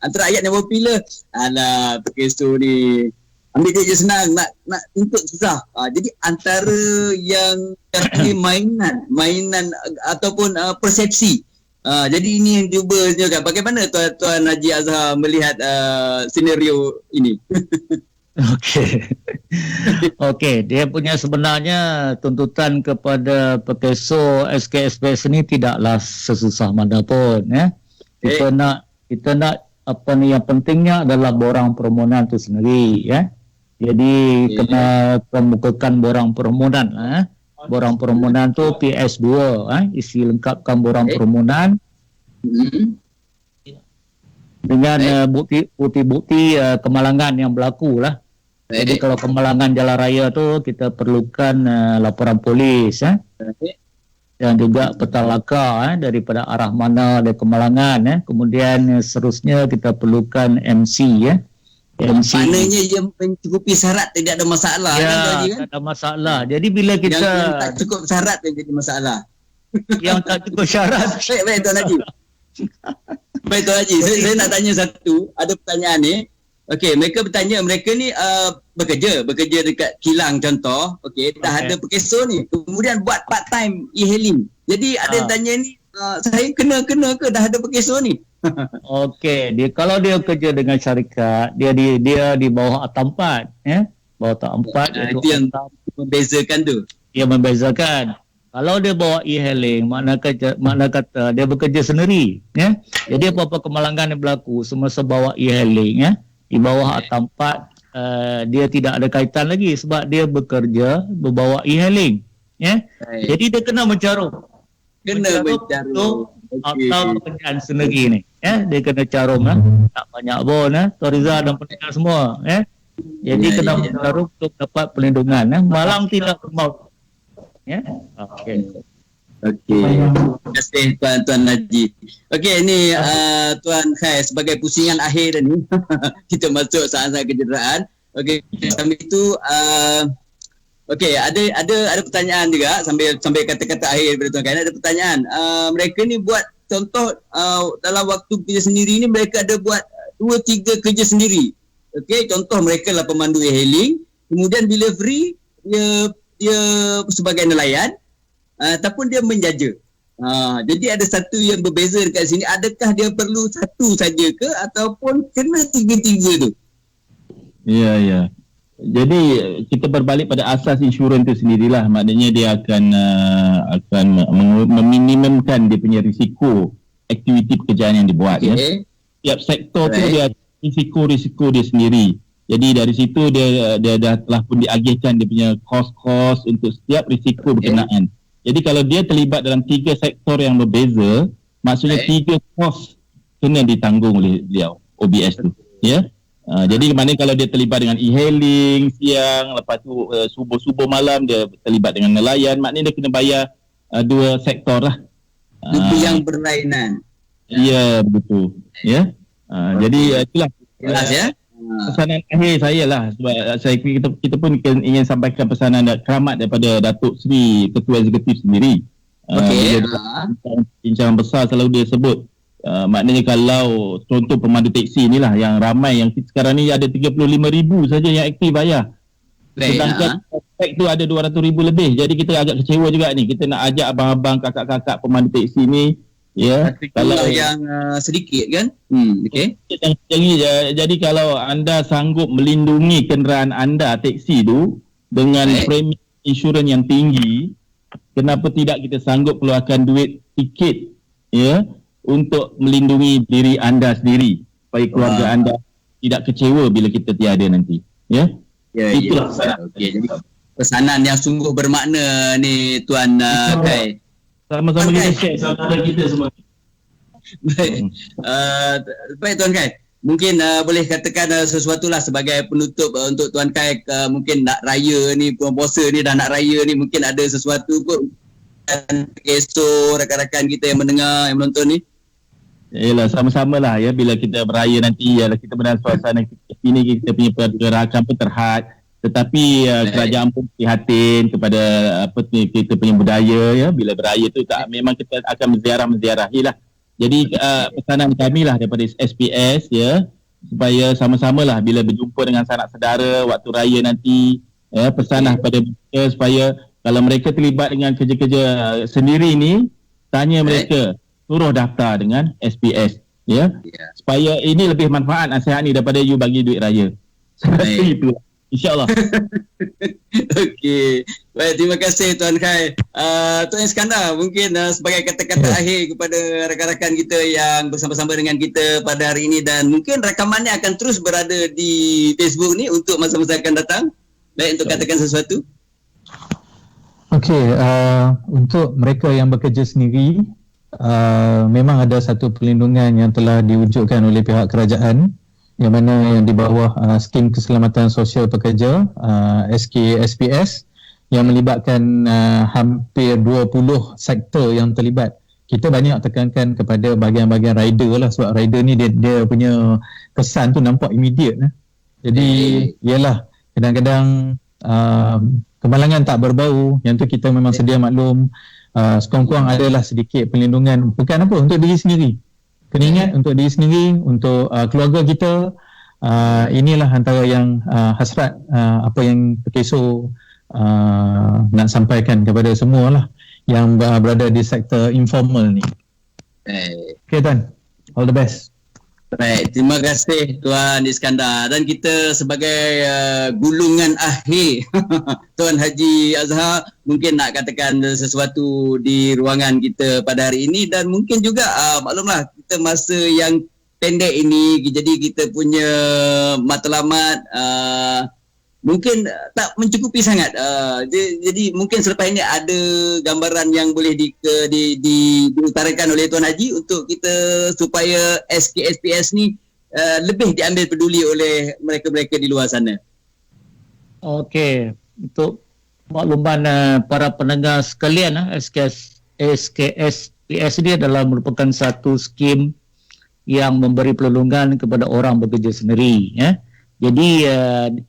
Antara ayat yang popular, alah Pekeso ni ambil dia je senang, nak tuntut susah. Jadi antara yang mainan ataupun persepsi. Jadi ini yang cuba kan. Bagaimana Tuan Haji Azhar melihat senario ini? Okey, dia punya sebenarnya tuntutan kepada Pekeso SKSPS ni tidaklah sesusah mana pun ya. Kita nak apa ni, yang pentingnya adalah borang permohonan tu sendiri ya. Jadi kena kemukakan borang permohonan borang permohonan tu PS2 isi lengkapkan borang permohonan dengan bukti-bukti kemalangan yang berlaku lah. Jadi kalau kemalangan jalan raya tu kita perlukan laporan polis dan juga peta laka daripada arah mana ada kemalangan kemudian seterusnya kita perlukan MC maknanya dia mencukupi syarat, tidak ada masalah kan? Tak ada masalah. Jadi bila kita yang tak cukup syarat yang jadi masalah. Yang tak cukup syarat. Baik Tuan Haji. Baik Tuan Haji, saya nak tanya satu, ada pertanyaan ni. Okey, mereka bertanya, mereka ni bekerja dekat kilang contoh. Okey, dah ada Pekeso ni. Kemudian buat part time e-hailing. Jadi ada yang tanya ni, saya kena ke dah ada Pekeso ni? Okey, kalau dia kerja dengan syarikat, dia di bawah ATA 4 bawah ATA 4 itu yang membezakan tu. Dia membezakan. Kalau dia bawa e-hailing, makna kata dia bekerja sendiri Jadi apa-apa kemalangan yang berlaku semasa bawa e-hailing di bawah ATA 4 dia tidak ada kaitan lagi sebab dia bekerja berbawa e-hailing Jadi dia kena mencarum. Atau pekerjaan sendiri ni dia kena carum tak banyak pun Tuan Rizal dan pendengar semua jadi kena mencarum untuk dapat perlindungan malang tidak maut okey. Okey. Terima kasih Tuan Haji. Okey, ini Tuan Khai sebagai pusingan akhir ni. Kita masuk saat-saat kejuaraan. Okey, sambil itu okey, ada pertanyaan juga sambil kata-kata akhir daripada Tuan Khai. Ada pertanyaan. Mereka ni buat contoh dalam waktu kerja sendiri ni mereka ada buat 2-3 kerja sendiri. Okey, contoh mereka lah pemandu e-hailing, kemudian bila free dia sebagai nelayan. Ataupun dia menjaja. Jadi ada satu yang berbeza dekat sini. Adakah dia perlu satu saja ke ataupun kena tiga-tiga tu? Ya. Jadi kita berbalik pada asas insurans itu sendirilah. Maknanya dia akan meminimumkan dia punya risiko aktiviti pekerjaan yang dibuat. Ya. Setiap sektor tu dia risiko dia sendiri. Jadi dari situ dia dah telah pun diagihkan dia punya kos-kos untuk setiap risiko berkenaan. Jadi kalau dia terlibat dalam 3 sektor yang berbeza, maksudnya 3 kos kena ditanggung oleh beliau, OBS tu. Ya. Jadi maknanya kalau dia terlibat dengan e-hailing siang, lepas tu subuh-subuh malam dia terlibat dengan nelayan, maknanya dia kena bayar 2 sektor lah. Yang berlainan. Ya, betul. Ya. Jadi itulah. Jelas ya. Pesanan akhir saya lah, sebab kita pun ingin sampaikan pesanan keramat daripada Datuk Seri Ketua Eksekutif sendiri. Bincang besar selalu dia sebut, maknanya kalau contoh pemandu teksi ni lah yang ramai, yang sekarang ni ada 35,000 saja yang aktif bayar. Sedangkan spek tu ada 200,000 lebih. Jadi kita agak kecewa juga ni. Kita nak ajak abang-abang, kakak-kakak pemandu teksi ni, ya, kalau yang sedikit kan. Okey. Jadi kalau anda sanggup melindungi kenderaan anda teksi tu dengan premi insurans yang tinggi, kenapa tidak kita sanggup keluarkan duit tiket, ya, untuk melindungi diri anda sendiri supaya keluarga anda tidak kecewa bila kita tiada nanti, ya. Itulah. Okey, jadi pesanan yang sungguh bermakna ni Tuan Khai. Sama-sama kita share saudara kita semua. Baik Tuan Khai, mungkin boleh katakan sesuatu lah sebagai penutup untuk Tuan Khai. Mungkin nak raya ni, puasa ni dah nak raya ni, mungkin ada sesuatu kot esok rakan-rakan kita yang mendengar, yang menonton ni. Yalah, sama-sama lah ya, bila kita beraya nanti ya, kita berada suasana ini, kita punya pergerakan pun terhad. Tetapi kerajaan pun prihatin kepada kita punya budaya ya. Bila beraya tu memang kita akan menziarah-menziarahi lah. Jadi pesanan kami lah daripada SPS ya, supaya sama-sama lah bila berjumpa dengan sanak saudara waktu raya nanti ya, pesanlah pada mereka supaya kalau mereka terlibat dengan kerja-kerja sendiri ni, tanya mereka suruh daftar dengan SPS ya, supaya ini lebih manfaat nasihat ni daripada you bagi duit raya. Seperti itu. InsyaAllah. Okey. Baik, terima kasih Tuan Khai. Tuan Iskandar, mungkin sebagai kata-kata akhir kepada rakan-rakan kita yang bersama-sama dengan kita pada hari ini, dan mungkin rakamannya akan terus berada di Facebook ni untuk masa-masa akan datang. Baik, untuk katakan sesuatu. Okey, untuk mereka yang bekerja sendiri, memang ada satu perlindungan yang telah diwujudkan oleh pihak kerajaan, yang mana yang di bawah skim keselamatan sosial pekerja SKSPS, yang melibatkan hampir 20 sektor yang terlibat. Kita banyak tekankan kepada bahagian-bahagian rider lah, sebab rider ni dia punya kesan tu nampak immediate lah. Jadi ialah kadang-kadang kemalangan tak berbau, yang tu kita memang sedia maklum. Sekurang-kurang adalah sedikit perlindungan, bukan apa, untuk diri sendiri. Kena ingat, untuk diri sendiri, untuk keluarga kita. Inilah antara yang hasrat apa yang Perkeso nak sampaikan kepada semua lah yang berada di sektor informal ni. Okay Tuan, all the best. Baik, terima kasih Tuan Iskandar. Dan kita sebagai gulungan akhir Tuan Haji Azhar mungkin nak katakan sesuatu di ruangan kita pada hari ini, dan mungkin juga maklumlah kita masa yang pendek ini, jadi kita punya matlamat mungkin tak mencukupi sangat. Jadi mungkin selepas ini ada gambaran yang boleh diutarakan oleh Tuan Haji untuk kita supaya SKSPS ni lebih diambil peduli oleh mereka-mereka di luar sana. Okey, untuk makluman para pendengar sekalian, SKS PS ini adalah merupakan satu skim yang memberi perlindungan kepada orang bekerja sendiri, ya. Jadi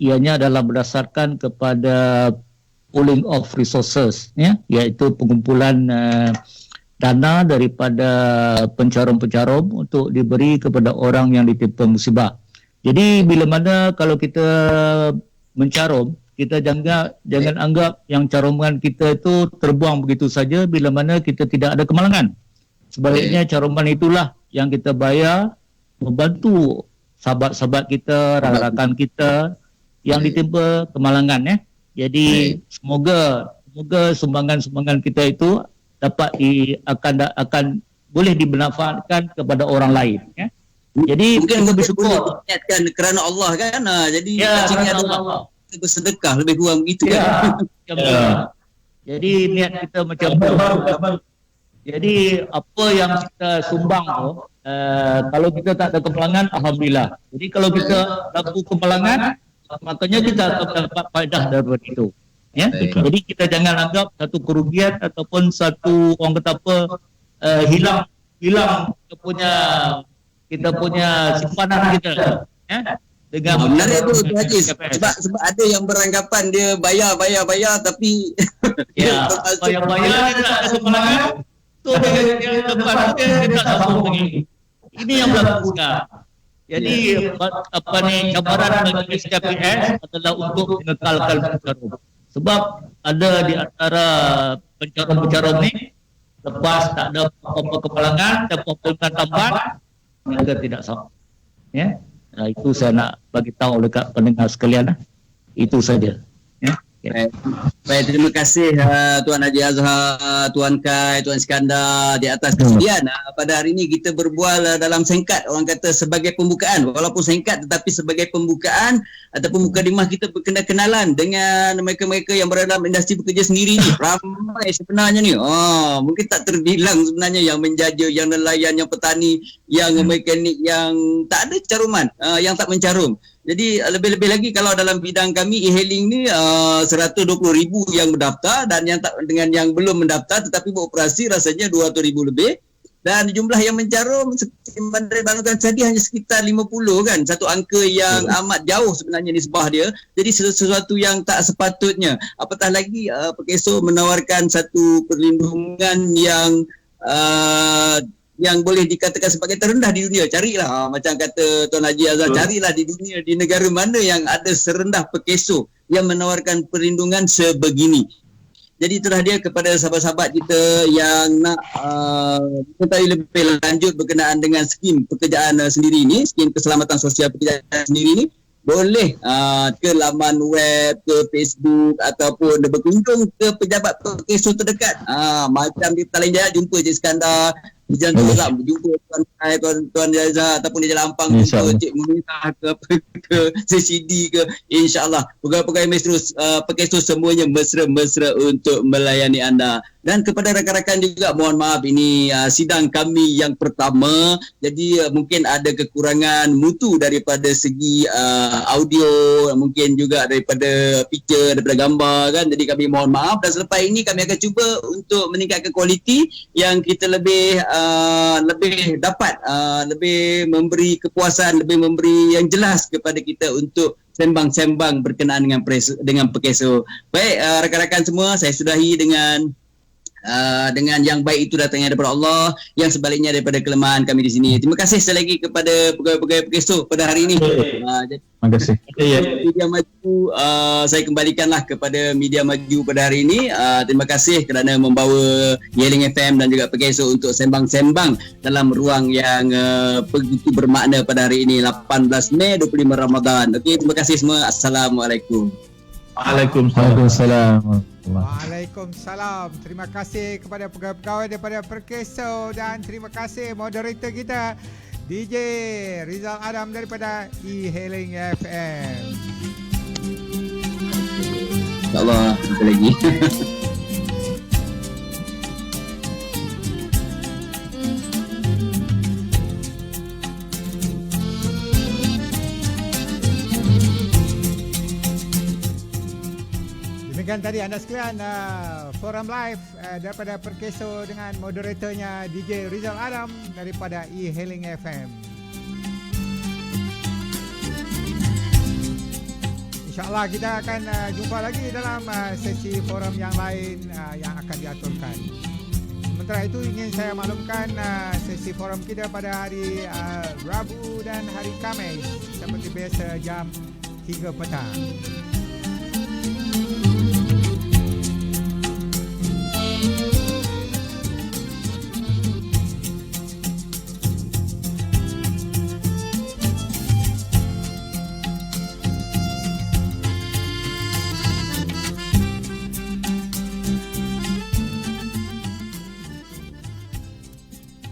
ianya adalah berdasarkan kepada pooling of resources, ya, iaitu pengumpulan dana daripada pencarum-pencarum untuk diberi kepada orang yang ditimpa musibah. Jadi bila mana kalau kita mencarum, kita jangan anggap yang caruman kita itu terbuang begitu saja bila mana kita tidak ada kemalangan. Sebaliknya caruman itulah yang kita bayar membantu sahabat-sahabat kita, rakan-rakan kita yang ditimpa kemalangan, ya. Jadi semoga sumbangan-sumbangan kita itu dapat akan boleh dimanfaatkan kepada orang lain, ya. Jadi mungkin kita bersyukur niatkan kerana Allah kan. Jadi sini ada Allah. Kita bersedekah lebih kurang begitu kan. Jadi niat kita macam tu. Jadi apa yang kita sumbang tu, kalau kita tak ada kemalangan, alhamdulillah. Jadi kalau kita dapat kemalangan, makanya kita akan dapat faedah daripada itu. Ya, jadi kita jangan anggap satu kerugian ataupun satu orang kata apa hilang kita punya simpanan kita. Ya, dengan benar itu Haji. Sebab ada yang beranggapan dia bayar tapi ya bayar dia tak ada kemalangan. So dia depan dia tak sambung lagi. Ini yang berlaku sekarang. Jadi cabaran bagi SKPS adalah untuk mengekalkan pencarum. Sebab ada di antara pencarum-pencarum ni lepas tak ada apa-apa kemalangan dan pembunuhan tambahan, mereka tidak sambung. Ya. Itu saya nak bagi tahu dekat pendengar sekalian. Itu saja. Ya. Okay. Baik, terima kasih Tuan Haji Azhar, Tuan Kai, Tuan Iskandar di atas kesediaan. Pada hari ini kita berbual dalam singkat, orang kata sebagai pembukaan. Walaupun singkat tetapi sebagai pembukaan ataupun mukadimah kita berkenalan dengan mereka-mereka yang berada dalam industri bekerja sendiri ni. Ramai sebenarnya ni. Mungkin tak terbilang sebenarnya yang menjaja, yang nelayan, yang petani, yang mekanik, yang tak ada caruman, yang tak mencarum. Jadi lebih-lebih lagi kalau dalam bidang kami e-hailing ni 120,000 yang mendaftar dan yang tak, dengan yang belum mendaftar tetapi beroperasi rasanya 200,000 lebih, dan jumlah yang mencarum seperti Bandar Bangunan tadi hanya sekitar 50 kan, satu angka yang amat jauh sebenarnya nisbah dia. Jadi sesuatu yang tak sepatutnya. Apatah lagi Perkeso menawarkan satu perlindungan yang boleh dikatakan sebagai terendah di dunia. Carilah macam kata Tuan Haji Azhar, carilah di dunia, di negara mana yang ada serendah Perkeso yang menawarkan perlindungan sebegini. Jadi itulah dia kepada sahabat-sahabat kita yang nak mengetahui lebih lanjut berkenaan dengan skim pekerjaan sendiri ni, skim keselamatan sosial pekerjaan sendiri ni, boleh ke laman web, ke Facebook ataupun berkunjung ke pejabat Perkeso terdekat. Macam di Petaling Jaya jumpa Cik Iskandar, di Jalan Tolak berjumpa Tuan Kai, Tuan Jazza, ataupun di Jalan Ampang jumpa Cik Munita ke CCD ke, insya-Allah pegawai-pegawai Perkeso semuanya mesra-mesra untuk melayani anda. Dan kepada rakan-rakan juga mohon maaf, ini sidang kami yang pertama, jadi mungkin ada kekurangan mutu daripada segi audio, mungkin juga daripada picture, daripada gambar kan. Jadi kami mohon maaf, dan selepas ini kami akan cuba untuk meningkatkan kualiti yang kita lebih dapat lebih memberi kepuasan, lebih memberi yang jelas kepada kita untuk sembang-sembang berkenaan dengan Perkeso. Baik rakan-rakan semua, saya sudahi dengan yang baik itu datangnya daripada Allah, yang sebaliknya daripada kelemahan kami di sini. Terima kasih sekali lagi kepada pegawai-pegawai Perkeso pada hari ini. Terima kasih. Media Maju, saya kembalikanlah kepada Media Maju pada hari ini. Terima kasih kerana membawa Yeling FM dan juga Perkeso untuk sembang-sembang dalam ruang yang begitu bermakna pada hari ini, 18 Mei 25 Ramadan. Okey, terima kasih semua. Assalamualaikum. Waalaikumsalam. Waalaikumsalam. Terima kasih kepada pegawai-pegawai daripada Perkeso, dan terima kasih moderator kita DJ Rizal Adam daripada e-hailing FM. InsyaAllah kita lagi. Demikian tadi anda sekalian Forum Live daripada Perkeso dengan moderatornya DJ Rizal Adam daripada E-Hailing FM. InsyaAllah kita akan jumpa lagi dalam sesi forum yang lain yang akan diaturkan. Sementara itu ingin saya maklumkan sesi forum kita pada hari Rabu dan hari Khamis seperti biasa jam 3 petang.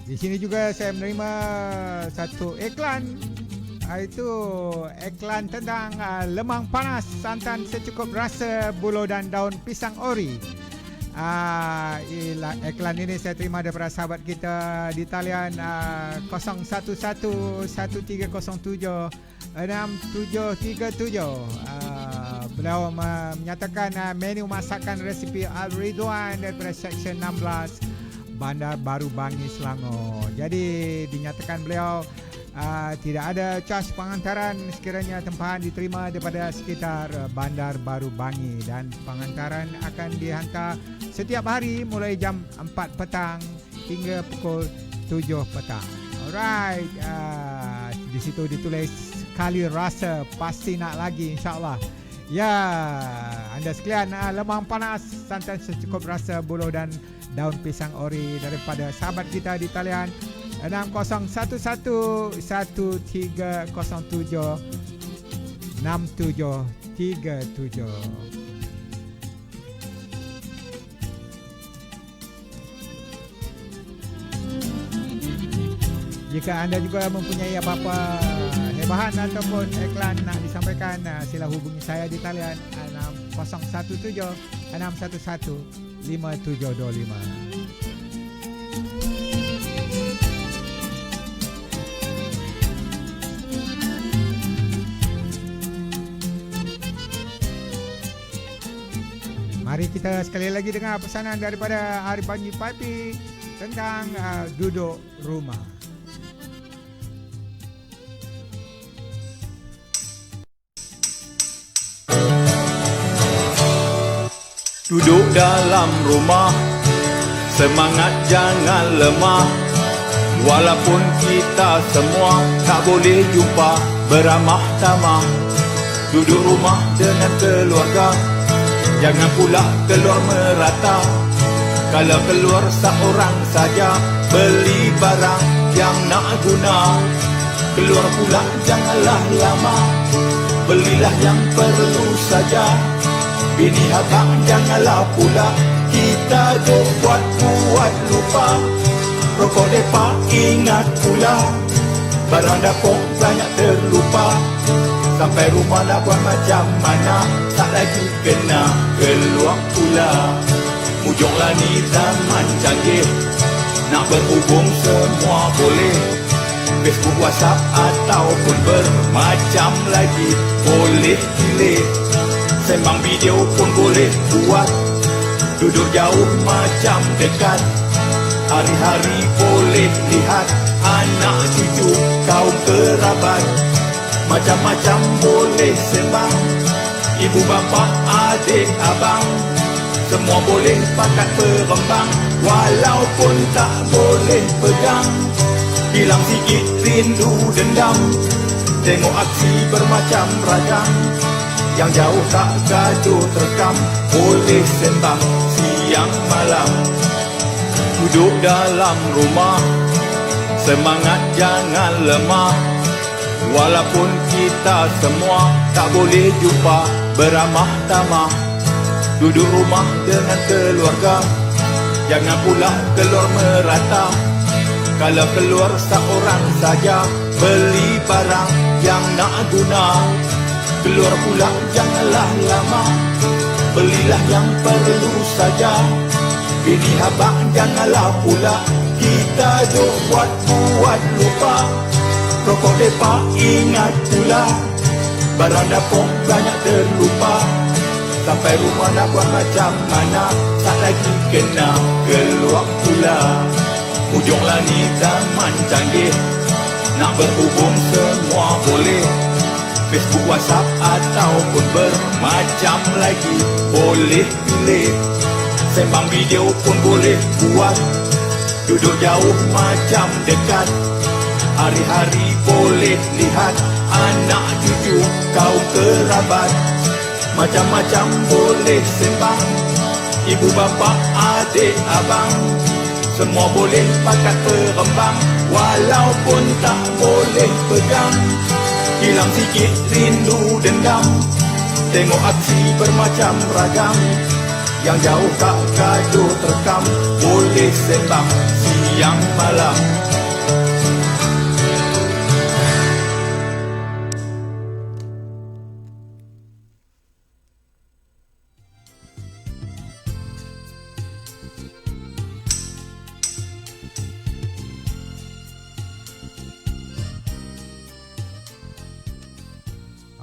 Di sini juga saya menerima satu iklan, iaitu iklan tentang lemang panas santan secukup rasa buluh dan daun pisang ori. Iklan ini saya terima daripada sahabat kita di talian 0111-130-6737. Beliau menyatakan menu masakan resipi Al-Ridwan daripada Seksyen 16 Bandar Baru Bangi, Selangor. Jadi dinyatakan beliau tidak ada cas pengantaran sekiranya tempahan diterima daripada sekitar Bandar Baru Bangi, dan pengantaran akan dihantar setiap hari mulai jam 4 petang hingga pukul 7 petang. Alright, di situ ditulis kali rasa pasti nak lagi, insyaAllah. Ya, anda sekalian, lemang panas santan secukup rasa buluh dan daun pisang ori daripada sahabat kita di talian 6011-130-6737. Jika anda juga mempunyai apa-apa hebahan ataupun iklan nak disampaikan, sila hubungi saya di talian 017-611-5725. Mari kita sekali lagi dengar pesanan daripada Arif Banji Paipi tentang duduk rumah. Duduk dalam rumah, semangat jangan lemah. Walaupun kita semua tak boleh jumpa beramah tamah. Duduk rumah dengan keluarga, jangan pula keluar merata. Kalau keluar seorang saja, beli barang yang nak guna. Keluar pula janganlah lama, belilah yang perlu saja. Bini abang janganlah pula kita buat lupa. Rokok depa ingat pula, barang dapur banyak terlupa. Sampai rumah nak buat macam mana, tak lagi kena keluar pula. Mujurlah ni zaman canggih, nak berhubung semua boleh. Facebook, WhatsApp ataupun bermacam lagi boleh pilih. Sembang video pun boleh buat, duduk jauh macam dekat. Hari-hari boleh lihat anak cucu kaum kerabat. Macam-macam boleh sembang, ibu bapa adik abang. Semua boleh pakat berembang, walaupun tak boleh pegang. Hilang sikit rindu dendam, tengok aksi bermacam ragam. Yang jauh tak gaduh terekam, boleh sembang siang malam. Duduk dalam rumah, semangat jangan lemah. Walaupun kita semua tak boleh jumpa beramah tamah. Duduk rumah dengan keluarga, jangan pula keluar merata. Kalau keluar seorang saja, beli barang yang nak guna. Keluar pula janganlah lama, belilah yang perlu saja. Bini abang janganlah pula kita buat lupa. Rokok depa ingat pula, barang dapur banyak terlupa. Sampai rumah nak buat macam mana, tak lagi kena keluar pula. Ujung langit zaman canggih, nak berhubung semua boleh. Facebook, WhatsApp ataupun bermacam lagi boleh pilih. Sembang video pun boleh buat, duduk jauh macam dekat. Hari-hari boleh lihat anak cucu kaum kerabat. Macam-macam boleh sembang, ibu bapa adik abang, semua boleh pakat perembang. Walaupun tak boleh pegang, hilang sikit rindu dendam. Tengok aksi bermacam ragam, yang jauh tak gaduh terekam. Boleh sembang siang malam.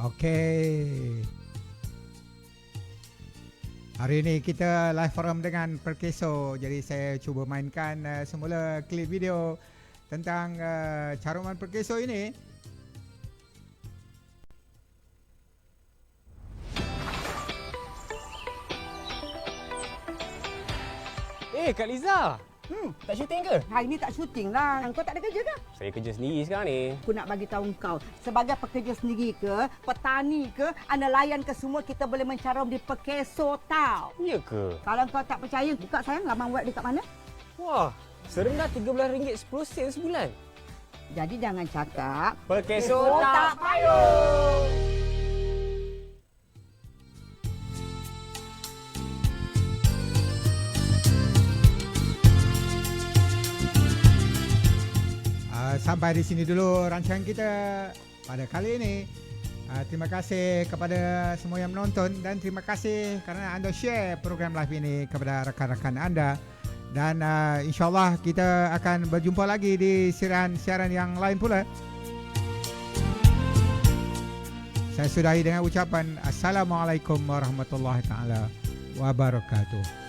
Okey. Hari ini kita live forum dengan Perkeso. Jadi saya cuba mainkan semula klip video tentang caruman Perkeso ini. Kak Liza. Tak syuting ke? Hari ni tak syuting lah. Kau tak ada kerja ke? Saya kerja sendiri sekarang ni. Aku nak bagi tahu kau, sebagai pekerja sendiri ke, petani ke, nelayan ke, semua kita boleh mencarum di Perkeso tau. Ya ke? Kalau kau tak percaya, buka sayang laman web dekat mana. Wah, serendah RM13.10 sebulan. Jadi jangan cakap Perkeso tak payung. Sampai di sini dulu rancangan kita pada kali ini. Terima kasih kepada semua yang menonton dan terima kasih kerana anda share program live ini kepada rakan-rakan anda. Dan insyaAllah kita akan berjumpa lagi di siaran yang lain pula. Saya sudahi dengan ucapan Assalamualaikum warahmatullahi taala wabarakatuh.